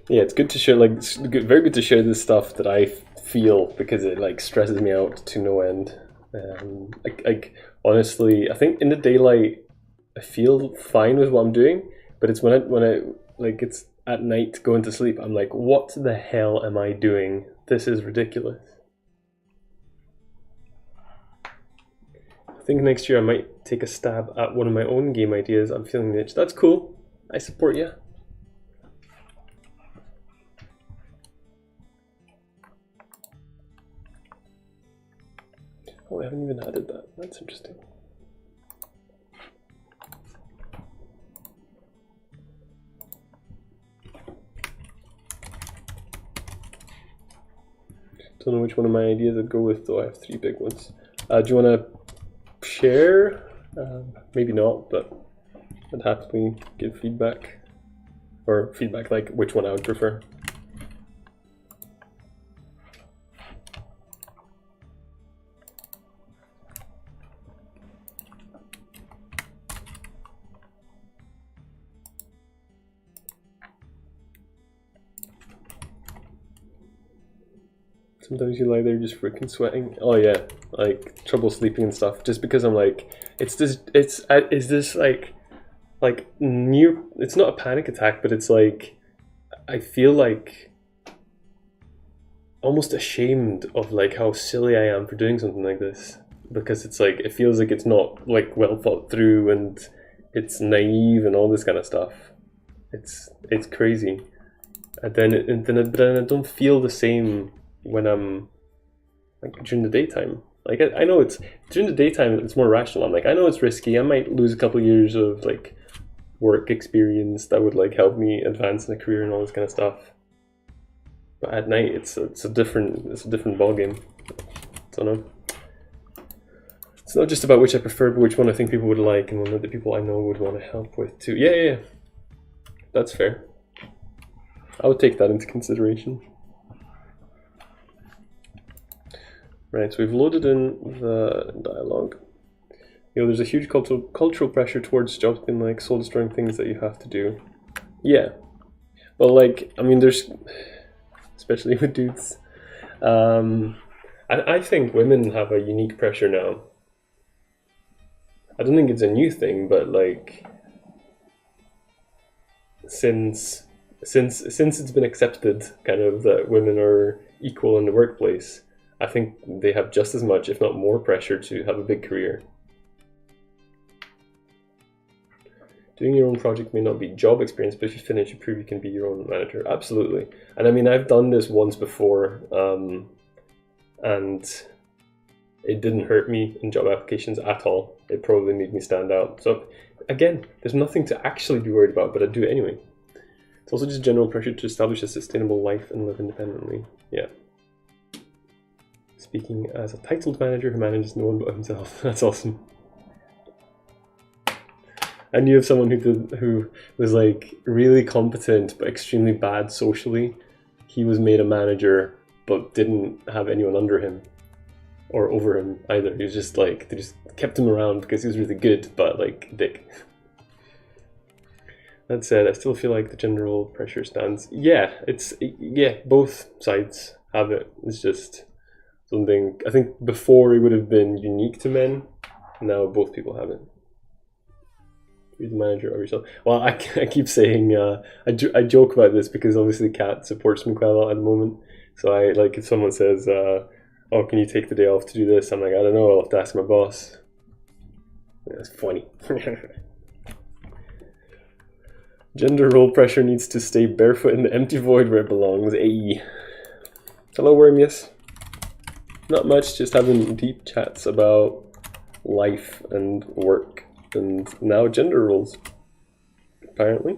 Yeah, it's good to share, like, it's good, very good to share this stuff that I feel, because it, like, stresses me out to no end. Like, honestly, I think in the daylight, I feel fine with what I'm doing, but it's when I like, it's at night going to sleep, I'm like, what the hell am I doing? This is ridiculous. I think next year I might take a stab at one of my own game ideas. I'm feeling the itch. That's cool. I support you. Oh, I haven't even added that. That's interesting. Don't know which one of my ideas I'd go with, though. I have 3 big ones. Do you want to share? Maybe not, but I'd happily give feedback. Or feedback like which one I would prefer. Sometimes you lie there just freaking sweating. Oh yeah, like trouble sleeping and stuff. Just because I'm like, is this like near? It's not a panic attack, but it's like I feel like almost ashamed of like how silly I am for doing something like this, because it's like it feels like it's not like well thought through and it's naive and all this kind of stuff. It's crazy, but then I don't feel the same when I'm like during the daytime. Like I know it's during the daytime it's more rational. I'm like, I know it's risky. I might lose a couple of years of like work experience that would like help me advance in a career and all this kind of stuff. But at night it's a different ballgame. Don't know. It's not just about which I prefer, but which one I think people would like and one that the people I know would want to help with too. Yeah. That's fair. I would take that into consideration. Right, so we've loaded in the dialogue. You know, there's a huge cultural pressure towards jobs being like soul-destroying things that you have to do. Yeah. Well, like, I mean, there's, especially with dudes. I think women have a unique pressure now. I don't think it's a new thing, but like, since it's been accepted, kind of, that women are equal in the workplace, I think they have just as much, if not more, pressure to have a big career. Doing your own project may not be job experience, but if you finish, you prove you can be your own manager. Absolutely. And I mean, I've done this once before, and it didn't hurt me in job applications at all. It probably made me stand out. So again, there's nothing to actually be worried about, but I do it anyway. It's also just general pressure to establish a sustainable life and live independently. Yeah. Speaking as a titled manager who manages no one but himself. That's awesome. I knew of someone who was like really competent but extremely bad socially. He was made a manager but didn't have anyone under him or over him either. He was just like, they just kept him around because he was really good, but like dick. That said, I still feel like the general pressure stands. Yeah, both sides. have it. It's just something, I think before it would have been unique to men, now both people have it. Be the manager of yourself. Well, I keep saying, I joke about this because obviously Kat supports me quite a lot at the moment. So I, like, if someone says, oh, can you take the day off to do this? I'm like, I don't know, I'll have to ask my boss. That's funny. Gender role pressure needs to stay barefoot in the empty void where it belongs. Ayy. Hello, Wormius. Not much, just having deep chats about life and work and now gender roles, apparently.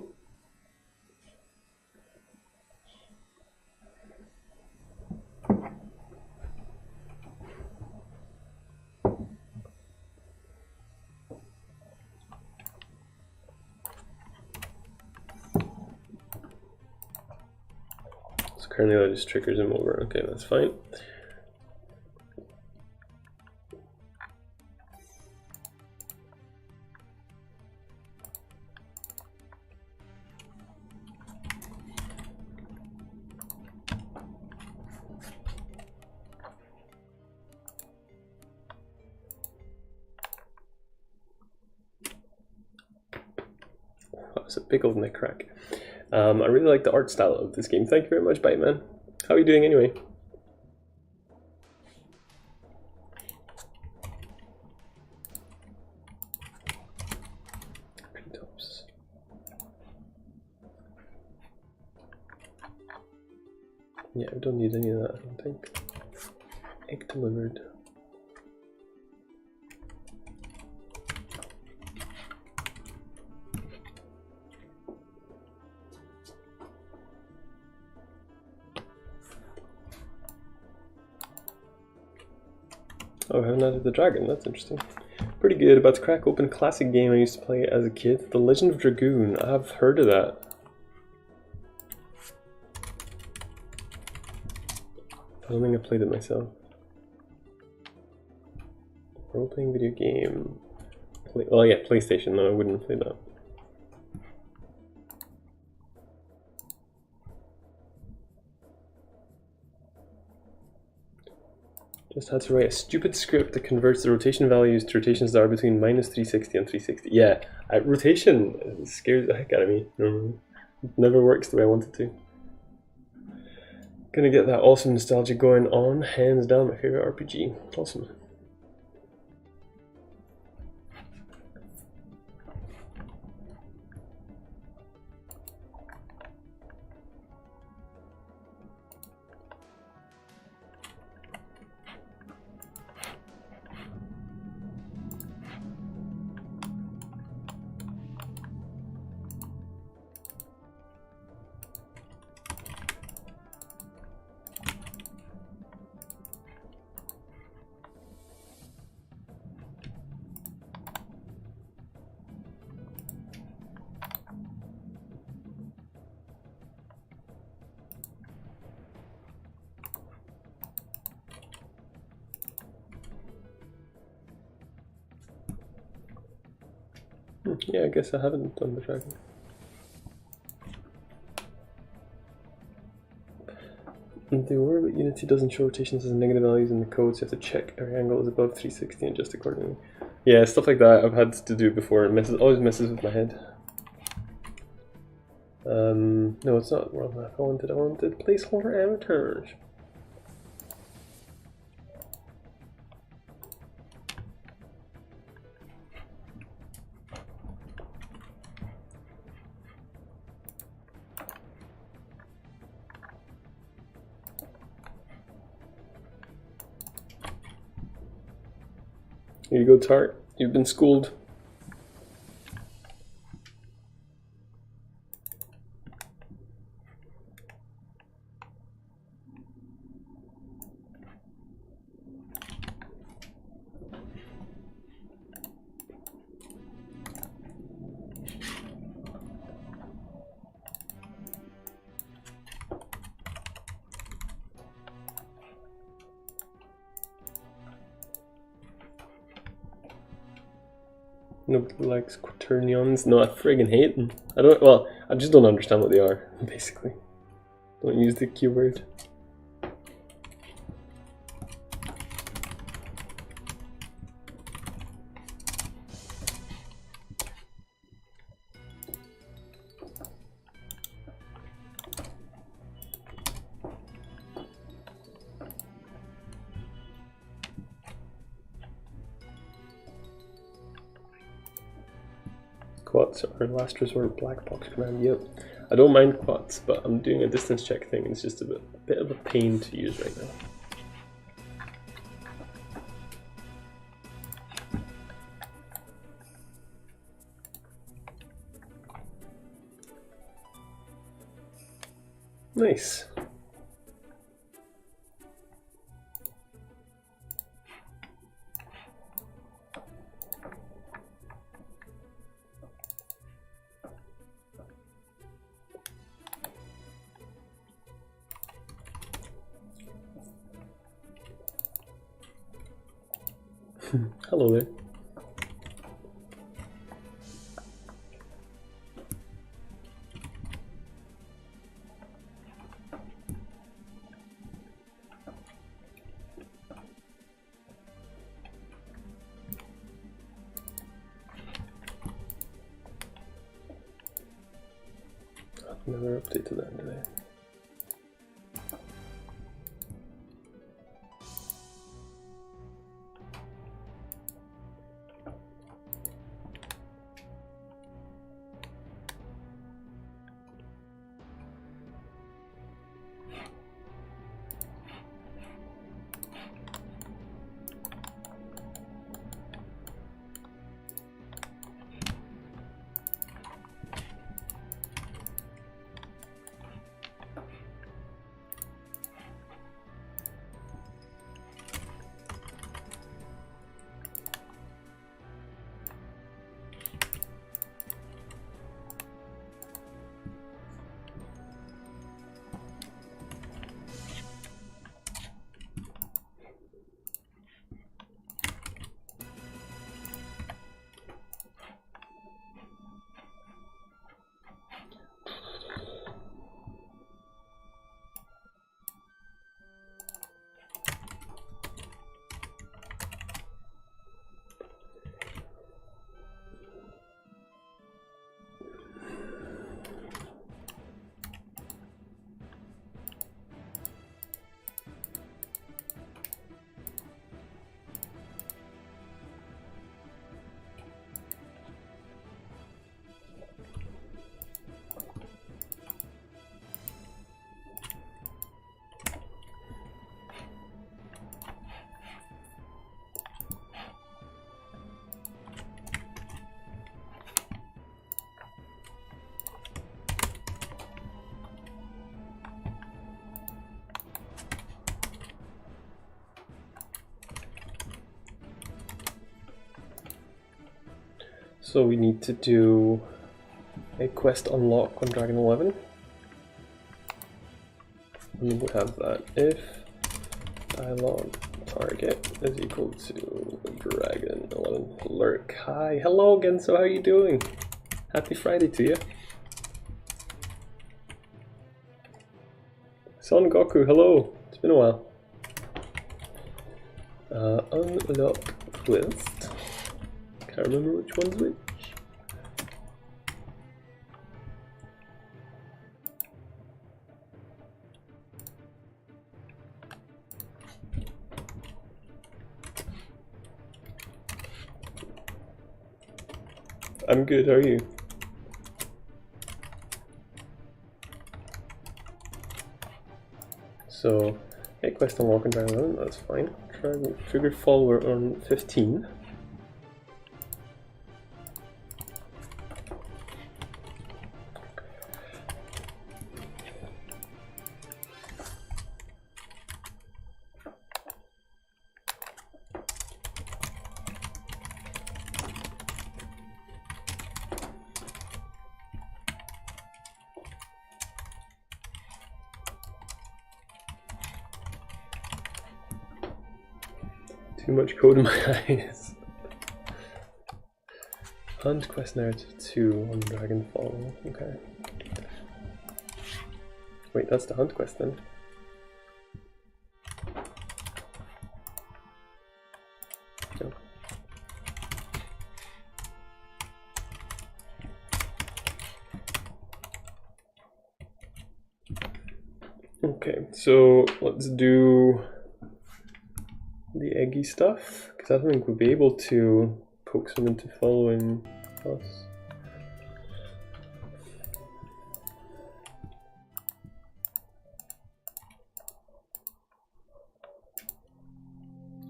So currently that just triggers him over. Okay, that's fine. That's a big old neck crack. I really like the art style of this game. Thank you very much, Bite Man. How are you doing anyway? Tops. Yeah, we don't need any of that, I don't think. Egg delivered. Oh, I haven't added the dragon, that's interesting. Pretty good. About to crack open a classic game I used to play as a kid. The Legend of Dragoon. I've heard of that. I don't think I played it myself. Role-playing video game. Well, yeah, PlayStation. No, I wouldn't play that. Just had to write a stupid script that converts the rotation values to rotations that are between -360 and 360. Yeah, rotation scares the heck out of me. It never works the way I want it to. Gonna get that awesome nostalgia going on. Hands down, my favorite RPG. Awesome. Yeah, I guess I haven't done the dragon. The orbit Unity doesn't show rotations as negative values in the code, so you have to check every angle is above 360 and adjust accordingly. Yeah, stuff like that I've had to do before. It always messes with my head. No, it's not world map. I wanted placeholder avatars. Here you go, Tart. You've been schooled. Nobody likes quaternions. No, I friggin' hate them. I just don't understand what they are, basically. Don't use the keyword. quats are last resort black box command. Yep. I don't mind quats, but I'm doing a distance check thing. It's just a bit of a pain to use right now. Nice. Hello there. Never updated that today. So we need to do a quest unlock on Dragon 11. And we have that if dialogue target is equal to Dragon 11 lurk. Hi, hello again, so how are you doing? Happy Friday to you. Son Goku, hello, it's been a while. Unlock quest. Can't remember which one's which. I'm good, how are you? So, hey, quest unlock on Dragon 11, that's fine. Trigger follower on 15. Too much code in my eyes. Hunt quest narrative 2 on Dragonfall. Okay. Wait, that's the hunt quest then. No. Okay, so let's do the eggy stuff, because I don't think we'll be able to coax them into following us.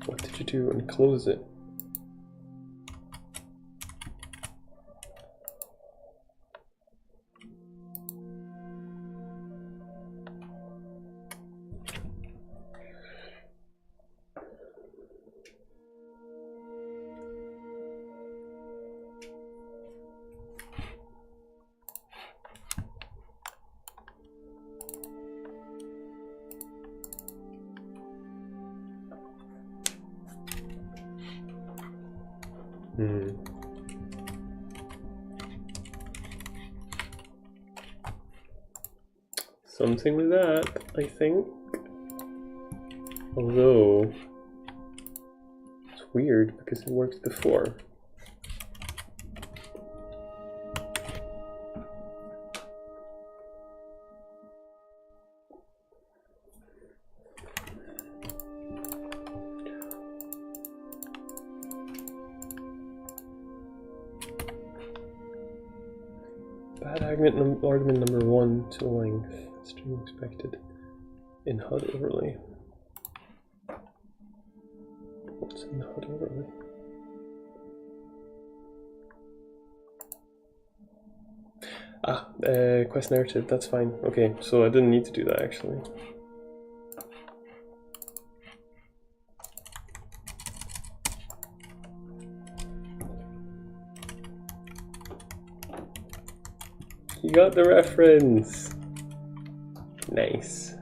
What did you do? And close it. Something with that, I think. Although, it's weird because it worked before. Bad argument number 1 to length. String expected in HUD overlay. What's in the HUD overlay? Quest narrative, that's fine. Okay, so I didn't need to do that actually. You got the reference! Nice.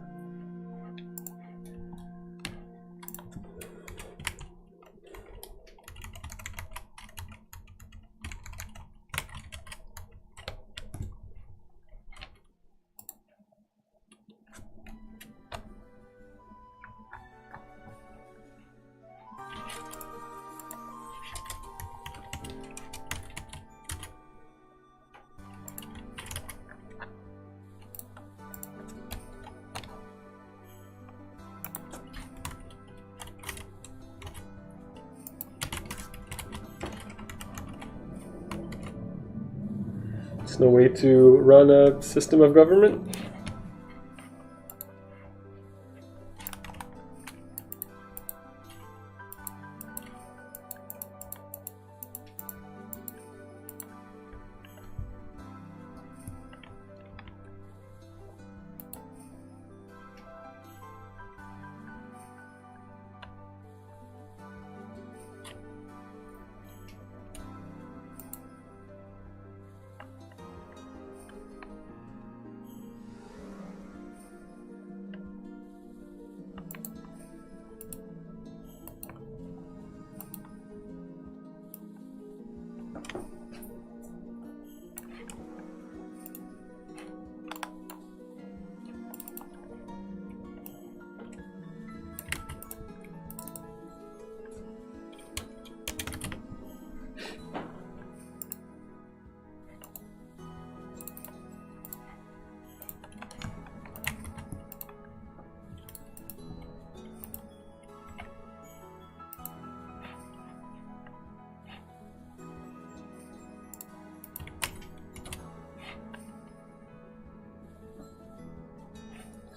There's no way to run a system of government?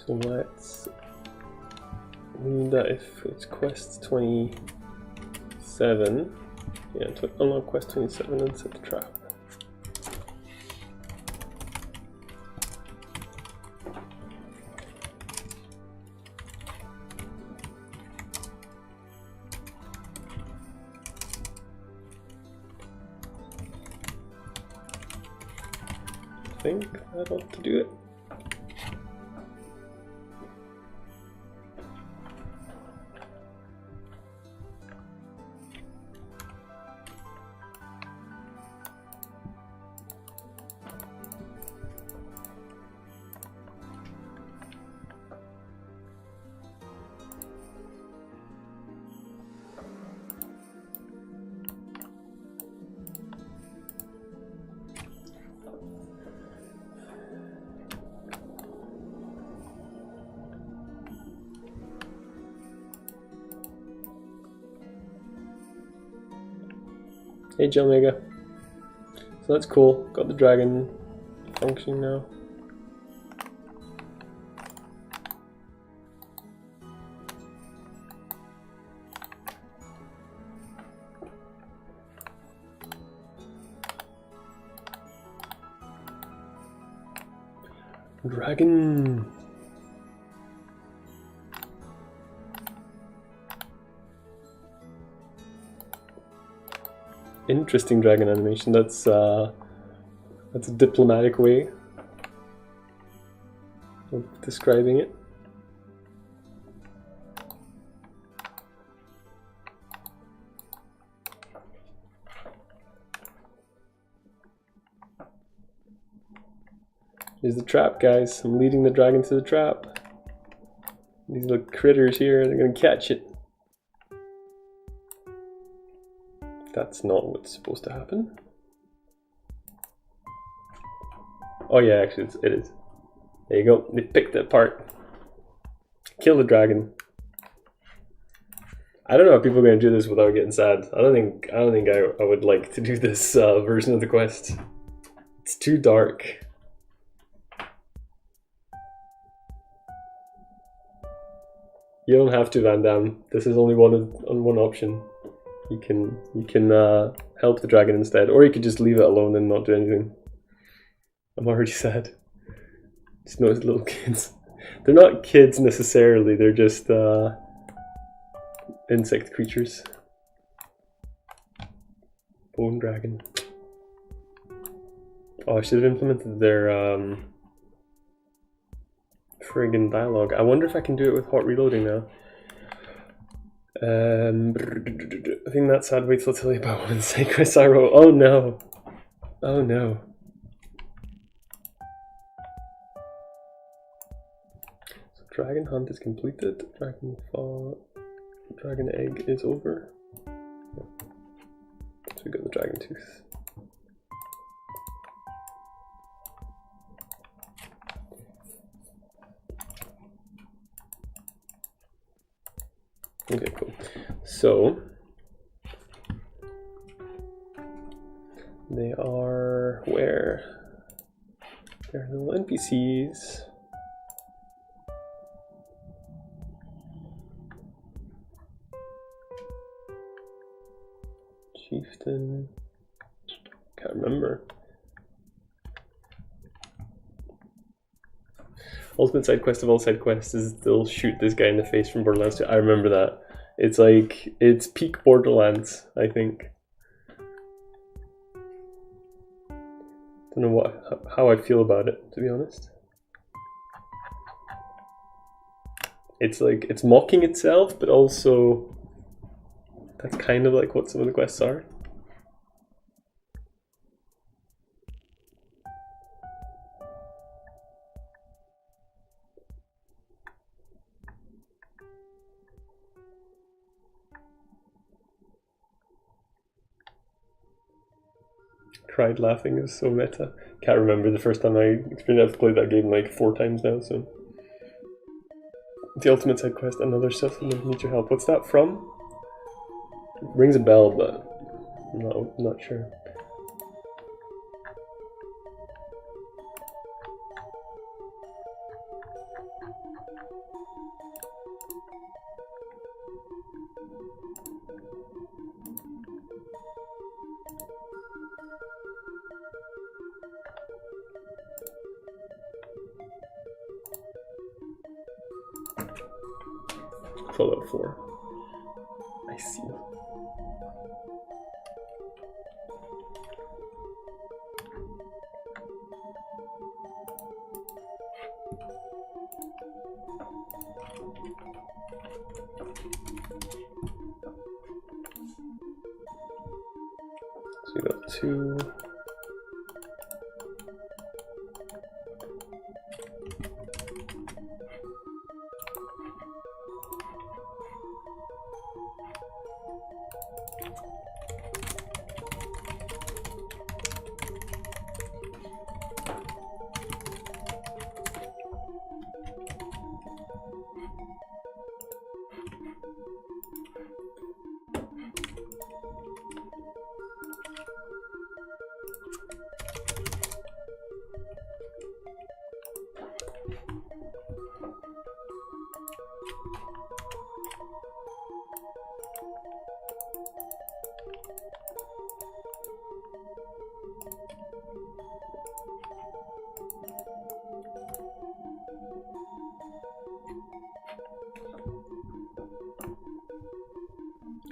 So let's mean that if it's quest 27, yeah, to unlock quest 27 and set the trap. I think that ought to do it. Hey Omega. So that's cool. Got the dragon functioning now. Dragon. Interesting dragon animation. That's a diplomatic way of describing it. Here's the trap, guys. I'm leading the dragon to the trap. These little critters here, they're gonna catch it. That's not what's supposed to happen. Oh yeah, actually it is. There you go, they picked it apart. Kill the dragon. I don't know how people are gonna do this without getting sad. I don't think I would like to do this version of the quest. It's too dark. You don't have to, Van Damme. This is only one option. You can help the dragon instead, or you could just leave it alone and not do anything. I'm already sad. Just notice little kids. They're not kids necessarily. They're just insect creatures. Bone dragon. Oh, I should have implemented their friggin' dialogue. I wonder if I can do it with hot reloading now. I think that's sad. Wait till I tell you about one of the side quests I wrote. Oh no. Oh no. So dragon hunt is completed. Dragon egg is over. So we got the dragon tooth. Okay, cool. So they are where? They're little NPCs. Chieftain. Can't remember. Ultimate side quest of all side quests is they'll shoot this guy in the face from Borderlands 2. I remember that. It's like, it's peak Borderlands, I think. Don't know how I feel about it, to be honest. It's like, it's mocking itself, but also that's kind of like what some of the quests are. Cried laughing is so meta. Can't remember the first time I experienced. I've played that game like 4 times now, so. The ultimate side quest, another settlement, need your help. What's that from? It rings a bell, but I'm not sure. Fallout 4. I see. So we got 2.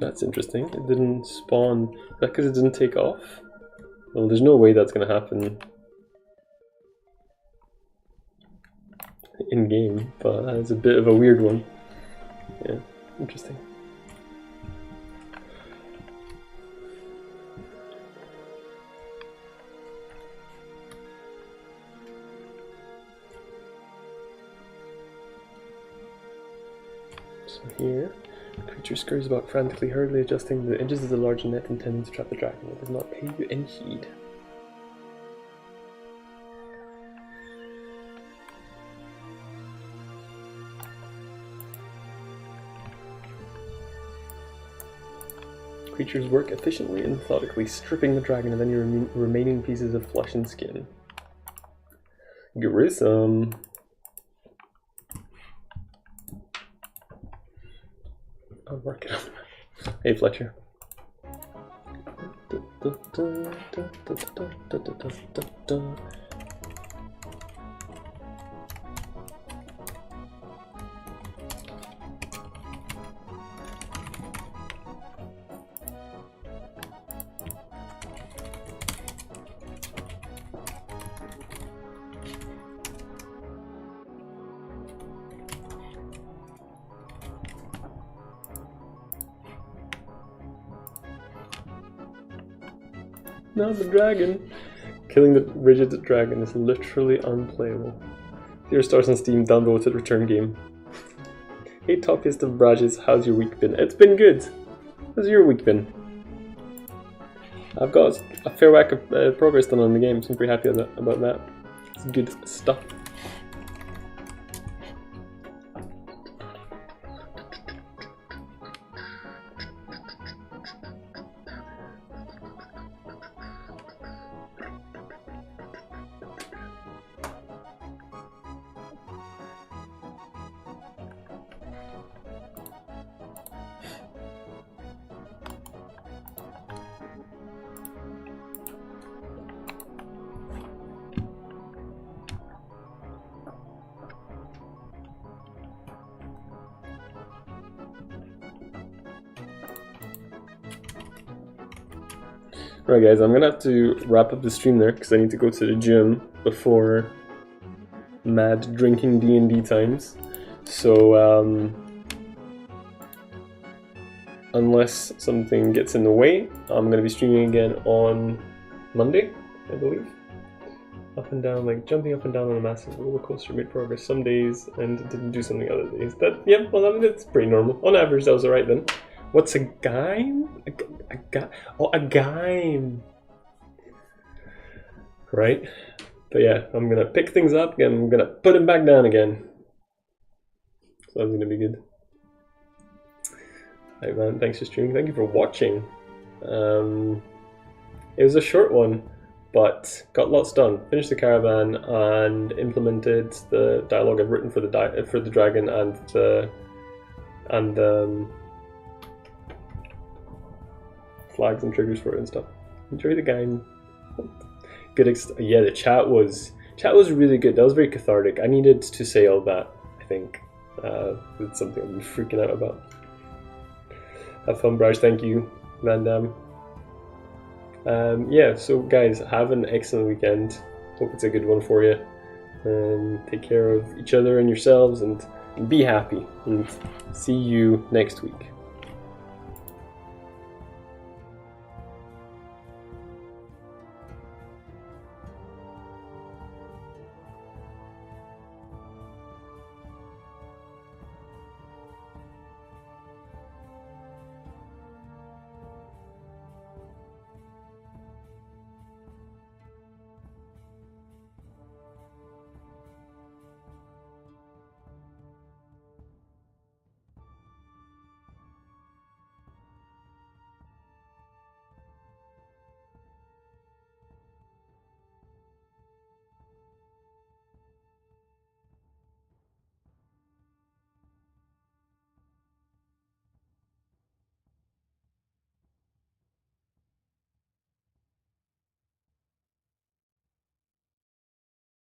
That's interesting. It didn't spawn. Is that because it didn't take off? Well, there's no way that's going to happen in game, but it's a bit of a weird one. Yeah, interesting. So here, the creature scurries about frantically, hurriedly adjusting the edges of the large net intending to trap the dragon. It does not pay you any heed. Creatures work efficiently and methodically, stripping the dragon of any remaining pieces of flesh and skin. Gruesome. I'll work it on. Hey, Fletcher. Not the dragon. Killing the rigid dragon is literally unplayable. 0 stars on Steam, downvoted return game. Hey Toppiest of Brages, how's your week been? It's been good. How's your week been? I've got a fair whack of progress done on the game, so I'm pretty happy about that. It's good stuff. Right guys, I'm gonna have to wrap up the stream there because I need to go to the gym before mad drinking D&D times. So unless something gets in the way, I'm gonna be streaming again on Monday, I believe. Up and down, like jumping up and down on a massive roller coaster, made progress some days and didn't do something other days. That, yeah, well, I mean, that's pretty normal. On average, that was alright then. What's a gaim? Oh, a gaim! Right? But yeah, I'm gonna pick things up and I'm gonna put them back down again. So that's gonna be good. Right man, thanks for streaming. Thank you for watching. It was a short one, but got lots done. Finished the caravan and implemented the dialogue I've written for the dragon and flags and triggers for it and stuff. Enjoy the game. Good. Yeah, the chat was really good. That was very cathartic. I needed to say all that. I think it's something I'm freaking out about. Have fun, Braj. Thank you, Van Damme. Yeah. So guys, have an excellent weekend. Hope it's a good one for you. Take care of each other and yourselves, and be happy. And see you next week.